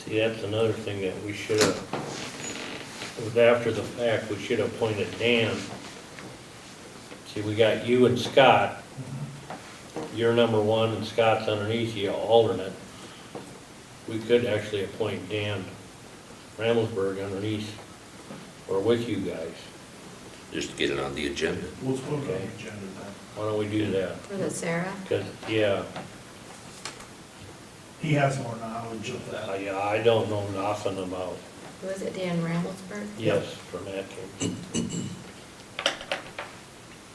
See, that's another thing that we should have It was after the fact, we should have appointed Dan. See, we got you and Scott. You're number one and Scott's underneath you, alternate. We could actually appoint Dan Ramelsburg underneath, or with you guys. Just to get it on the agenda. We'll put it on the Okay. agenda then. Why don't we do that? For the Sarah? Because, yeah, He has more knowledge of that. I don't know nothing about, Was it Dan Ramelsburg? yes, from Atkins.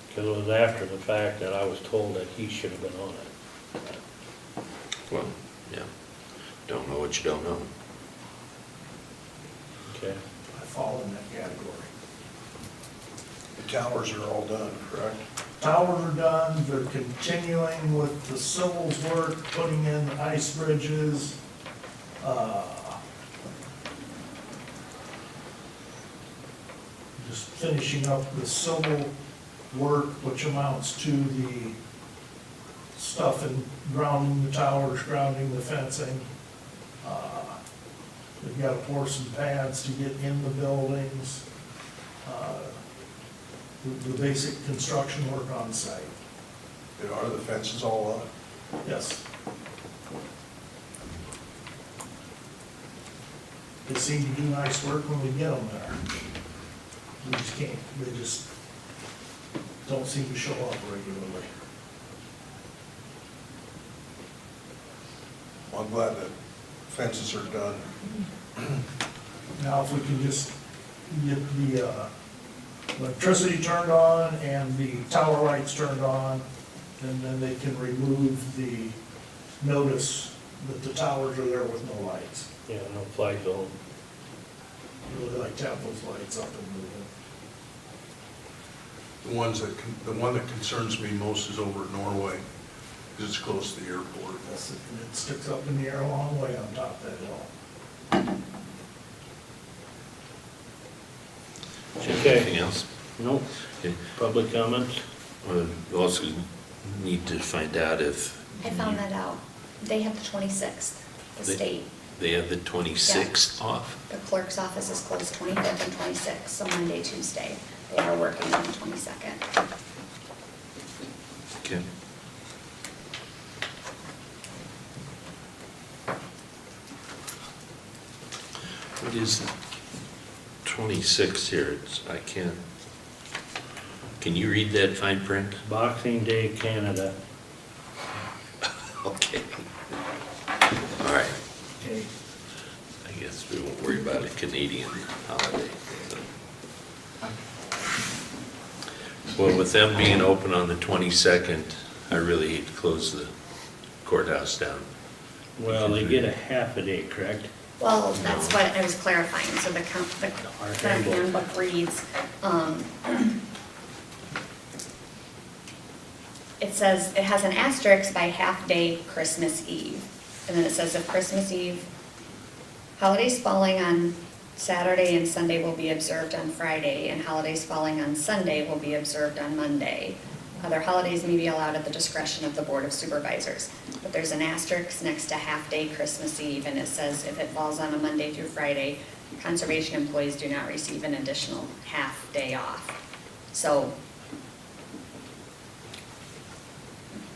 Because it was after the fact that I was told that he should have been on it. Well, yeah. Don't know what you don't know. Okay, I fall in that category. The towers are all done, correct? Towers are done, they're continuing with the civils work, putting in ice bridges. Just finishing up the civil work, which amounts to the stuff in grounding the towers, grounding the fencing. They've got to pour some pads to get in the buildings. The basic construction work on site. And are the fences all up? Yes. They seem to do nice work when we get them there. We just can't, they just don't seem to show up regularly. Well, I'm glad that fences are done. Now, if we can just get the electricity turned on and the tower lights turned on, and then they can remove the notice that the towers are there with no lights. yeah, no fly zone. Really like to have those lights up and moving. The one that concerns me most is over at Norway, because it's close to the airport. Yes, it sticks up in the air a long way on top of that hill. Okay. Anything else? Nope. Okay. Public comments? We also need to find out if. I found that out. They have the 26th, the They- state. They have the 26th off? The clerk's office is closed 25th and 26th, so Monday, Tuesday. They are working on the 22nd. Okay. What is the 26th here? I can't. Can you read that fine print? Boxing Day, Canada. Okay. All right. Okay. I guess we won't worry about a Canadian holiday. Well, with them being open on the 22nd, I really hate to close the courthouse down. Well, they get a half a day, correct? Well, that's what I was clarifying, so the Our the handbook reads, it says, it has an asterisk by half-day Christmas Eve. And then it says if Christmas Eve, holidays falling on Saturday and Sunday will be observed on Friday, and holidays falling on Sunday will be observed on Monday. Other holidays may be allowed at the discretion of the Board of Supervisors. But there's an asterisk next to half-day Christmas Eve, and it says if it falls on a Monday through Friday, conservation employees do not receive an additional half-day off. So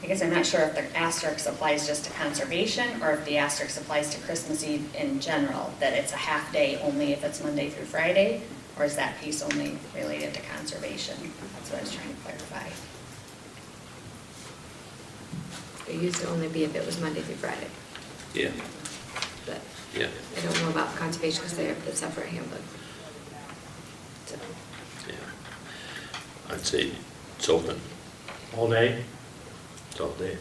I guess I'm not sure if the asterisk applies just to conservation, or if the asterisk applies to Christmas Eve in general, that it's a half-day only if it's Monday through Friday, or is that piece only related to conservation? That's what I was trying to clarify. It used to only be if it was Monday through Friday, Yeah, but yeah, I don't know about conservation because they have the separate handbook. So, yeah. I'd say it's open. All day? It's all day.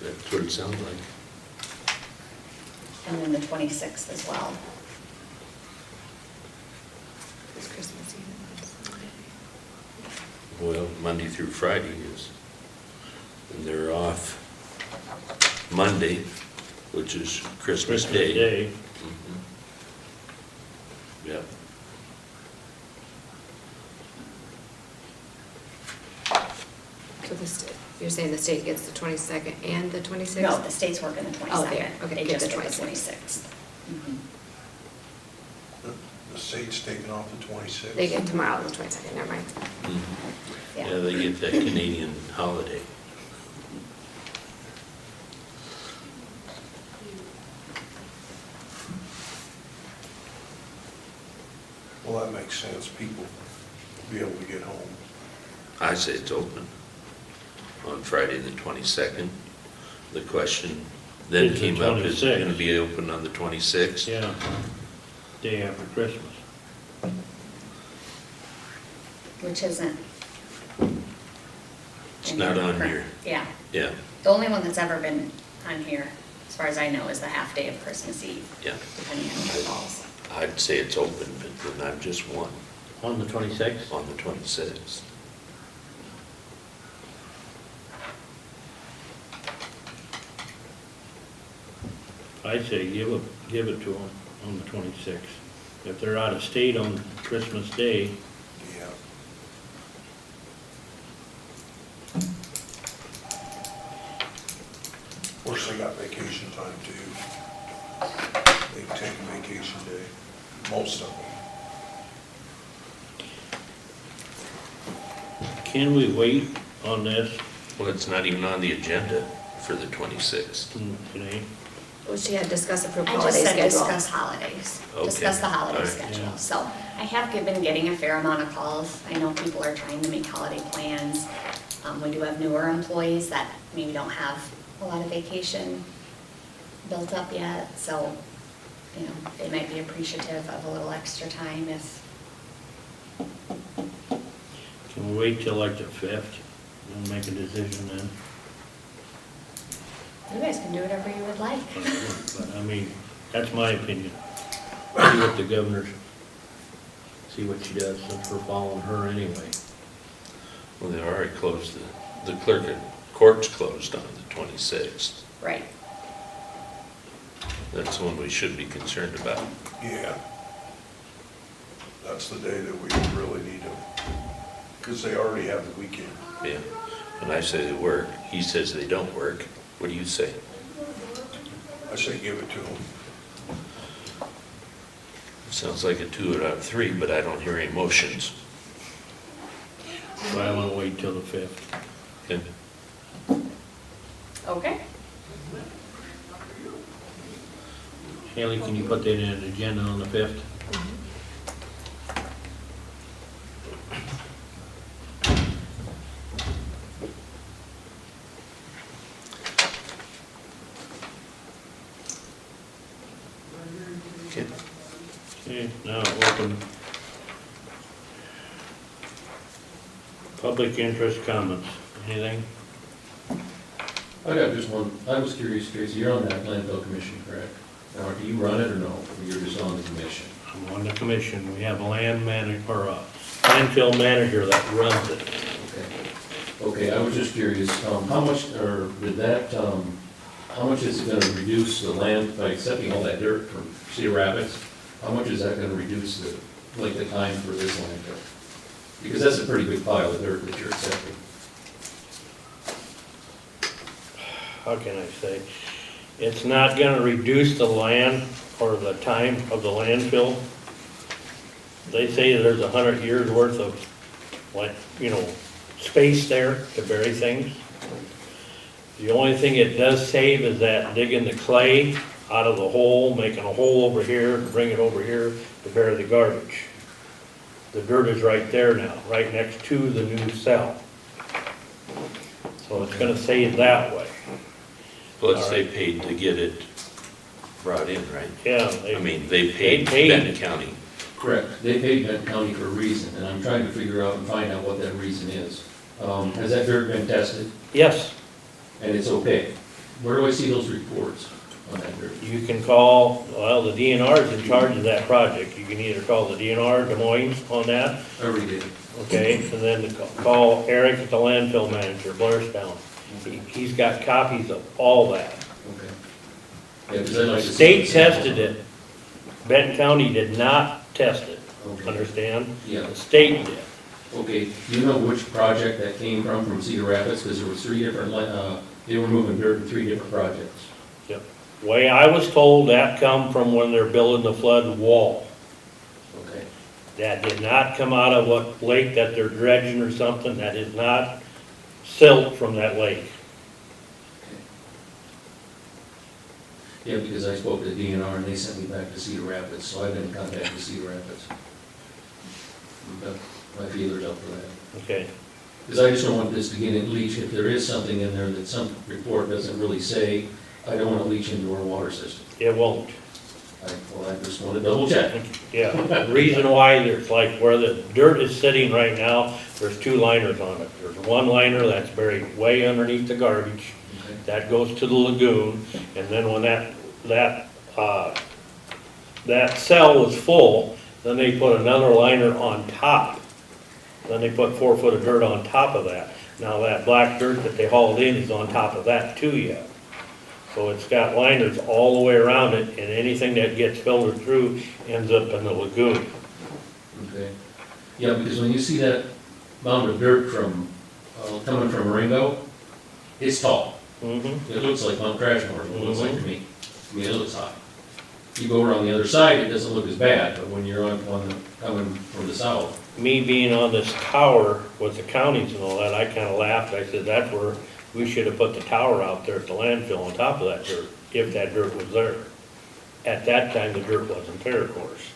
That's what it sounds like. And then the 26th as well. it's Christmas Eve and Sunday. Well, Monday through Friday is, and they're off Monday, which is Christmas Day. Day. Mhm. Yep. So you're saying the state gets the 22nd and the 26th? No, the state's working the 22nd. Oh, there. Okay, They get just the get the 26th. 26th. Mhm. The state's taking off the 26th. They get tomorrow, the 22nd, never mind. Yeah, they get that Canadian holiday. Well, that makes sense. People be able to get home. I say it's open on Friday, the 22nd. The question then Is the came up, is it gonna 26th? be open on the 26th? Yeah, day after Christmas. Which isn't. It's not on here, Yeah, yeah, the only one that's ever been on here, as far as I know, is the half day of Christmas Eve, yeah. depending on when it falls. I'd say it's open, but then I'm just one On the 26th? on the 26th. I say give it to them on the 26th. If they're out of state on Christmas Day, Yeah. Of course, they got vacation time too. They can take a vacation day, most of them. can we wait on this Well, it's not even on the agenda for the 26th. today? Well, she had discussed approved I just holiday said schedule. discuss holidays, Okay, discuss the holiday all right. schedule. Yeah. So I have been getting a fair amount of calls. I know people are trying to make holiday plans. We do have newer employees that maybe don't have a lot of vacation built up yet, so, you know, they might be appreciative of a little extra time if, Can we wait till like the 5th and make a decision then? you guys can do whatever you would like. But I mean, that's my opinion. See what the governor, see what she does, since we're following her anyway. Well, they already closed, the clerk of court's closed on the 26th. Right. That's the one we should be concerned about. Yeah. That's the day that we really need them, because they already have the weekend. Yeah, and I say they work, he says they don't work. What do you say? I say give it to them. Sounds like a 2 out of 3, but I don't hear any motions. So I want to wait till the 5th. Okay. Okay. Haley, can you put that in an agenda on the 5th? Okay. Okay, now open public interest comments. Anything? I got just one, I was curious, Tracy, you're on that landfill commission, correct? Now, do you run it or no? Or you're just on the commission? I'm on the commission. We have a land manager, or a landfill manager that runs it. Okay. Okay, I was just curious, how much, or did that, how much is it gonna reduce the land, by accepting all that dirt from Cedar Rapids? How much is that gonna reduce the length of time for this landfill? Because that's a pretty big pile of dirt that you're accepting. How can I say? It's not gonna reduce the land or the time of the landfill. They say there's 100 years worth of, like, you know, space there to bury things. The only thing it does save is that digging the clay out of the hole, making a hole over here, to bring it over here to bury the garbage. The dirt is right there now, right next to the new cell. So it's gonna save that way. Plus, they paid to get it brought in, right? Yeah. I mean, they paid paid. Benton County. Correct. They paid Benton County for a reason, and I'm trying to figure out and find out what that reason is. Has that dirt been tested? Yes, And it's okay? Where do I see those reports on that dirt? you can call, well, the DNR is in charge of that project. You can either call the DNR Des Moines on that, I already did. okay? And then call Eric, the landfill manager, Blairstown. He's got copies of all that. Okay. Yeah, 'cause I'd like to see State the sample. tested it. Benton County did not test it, Okay. understand? Yeah. The state did. Okay, do you know which project that came from Cedar Rapids? Because there was three different, they were moving dirt in three different projects. Yep. Way I was told, that come from when they're building the flood wall. That did not come out of what lake that they're dredging or something, that is not silt from that lake. Yeah, because I spoke to DNR and they sent me back to Cedar Rapids, so I've been in contact with Cedar Rapids. But my feelers up for that. Okay, Because I just don't want this to get in leach, if there is something in there that some report doesn't really say, I don't want to leach into our water system. it won't. Well, I just want to double check. Yeah, the reason why there's like where the dirt is sitting right now, there's two liners on it. There's one liner that's buried way underneath the garbage. Okay. That goes to the lagoon, and then when that cell was full, then they put another liner on top. Then they put 4 foot of dirt on top of that. Now that black dirt that they hauled in is on top of that too yet. So it's got liners all the way around it, and anything that gets filtered through ends up in the lagoon. Okay. Yeah, because when you see that mound of dirt from, coming from Ringo, it's tall. Mm-hmm. It looks like Mount Crashmore, it looks like to me. I mean, it looks high. You go over on the other side, it doesn't look as bad, but when you're on the, coming from the south. Me being on this tower with the counties and all that, I kinda laughed. I said, that's where we should have put the tower out there at the landfill on top of that dirt, if that dirt was there. At that time, the dirt wasn't there, of course.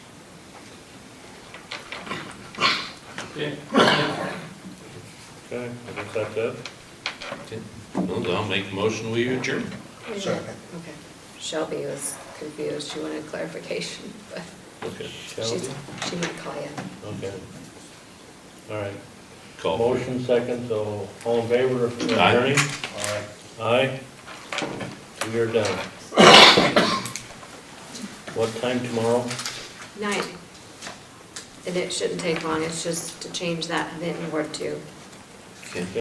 Okay. Okay, I guess that's it. Well, I'll make a motion, we adjourn. Second. Okay. Shelby was confused, she wanted clarification, but Okay. she might call you. Okay. All right. Call. Motion second, so all in favor of Aye. adjourning? Aye. We are done. What time tomorrow? 9. And it shouldn't take long, it's just to change that VIN Ward 2. Okay.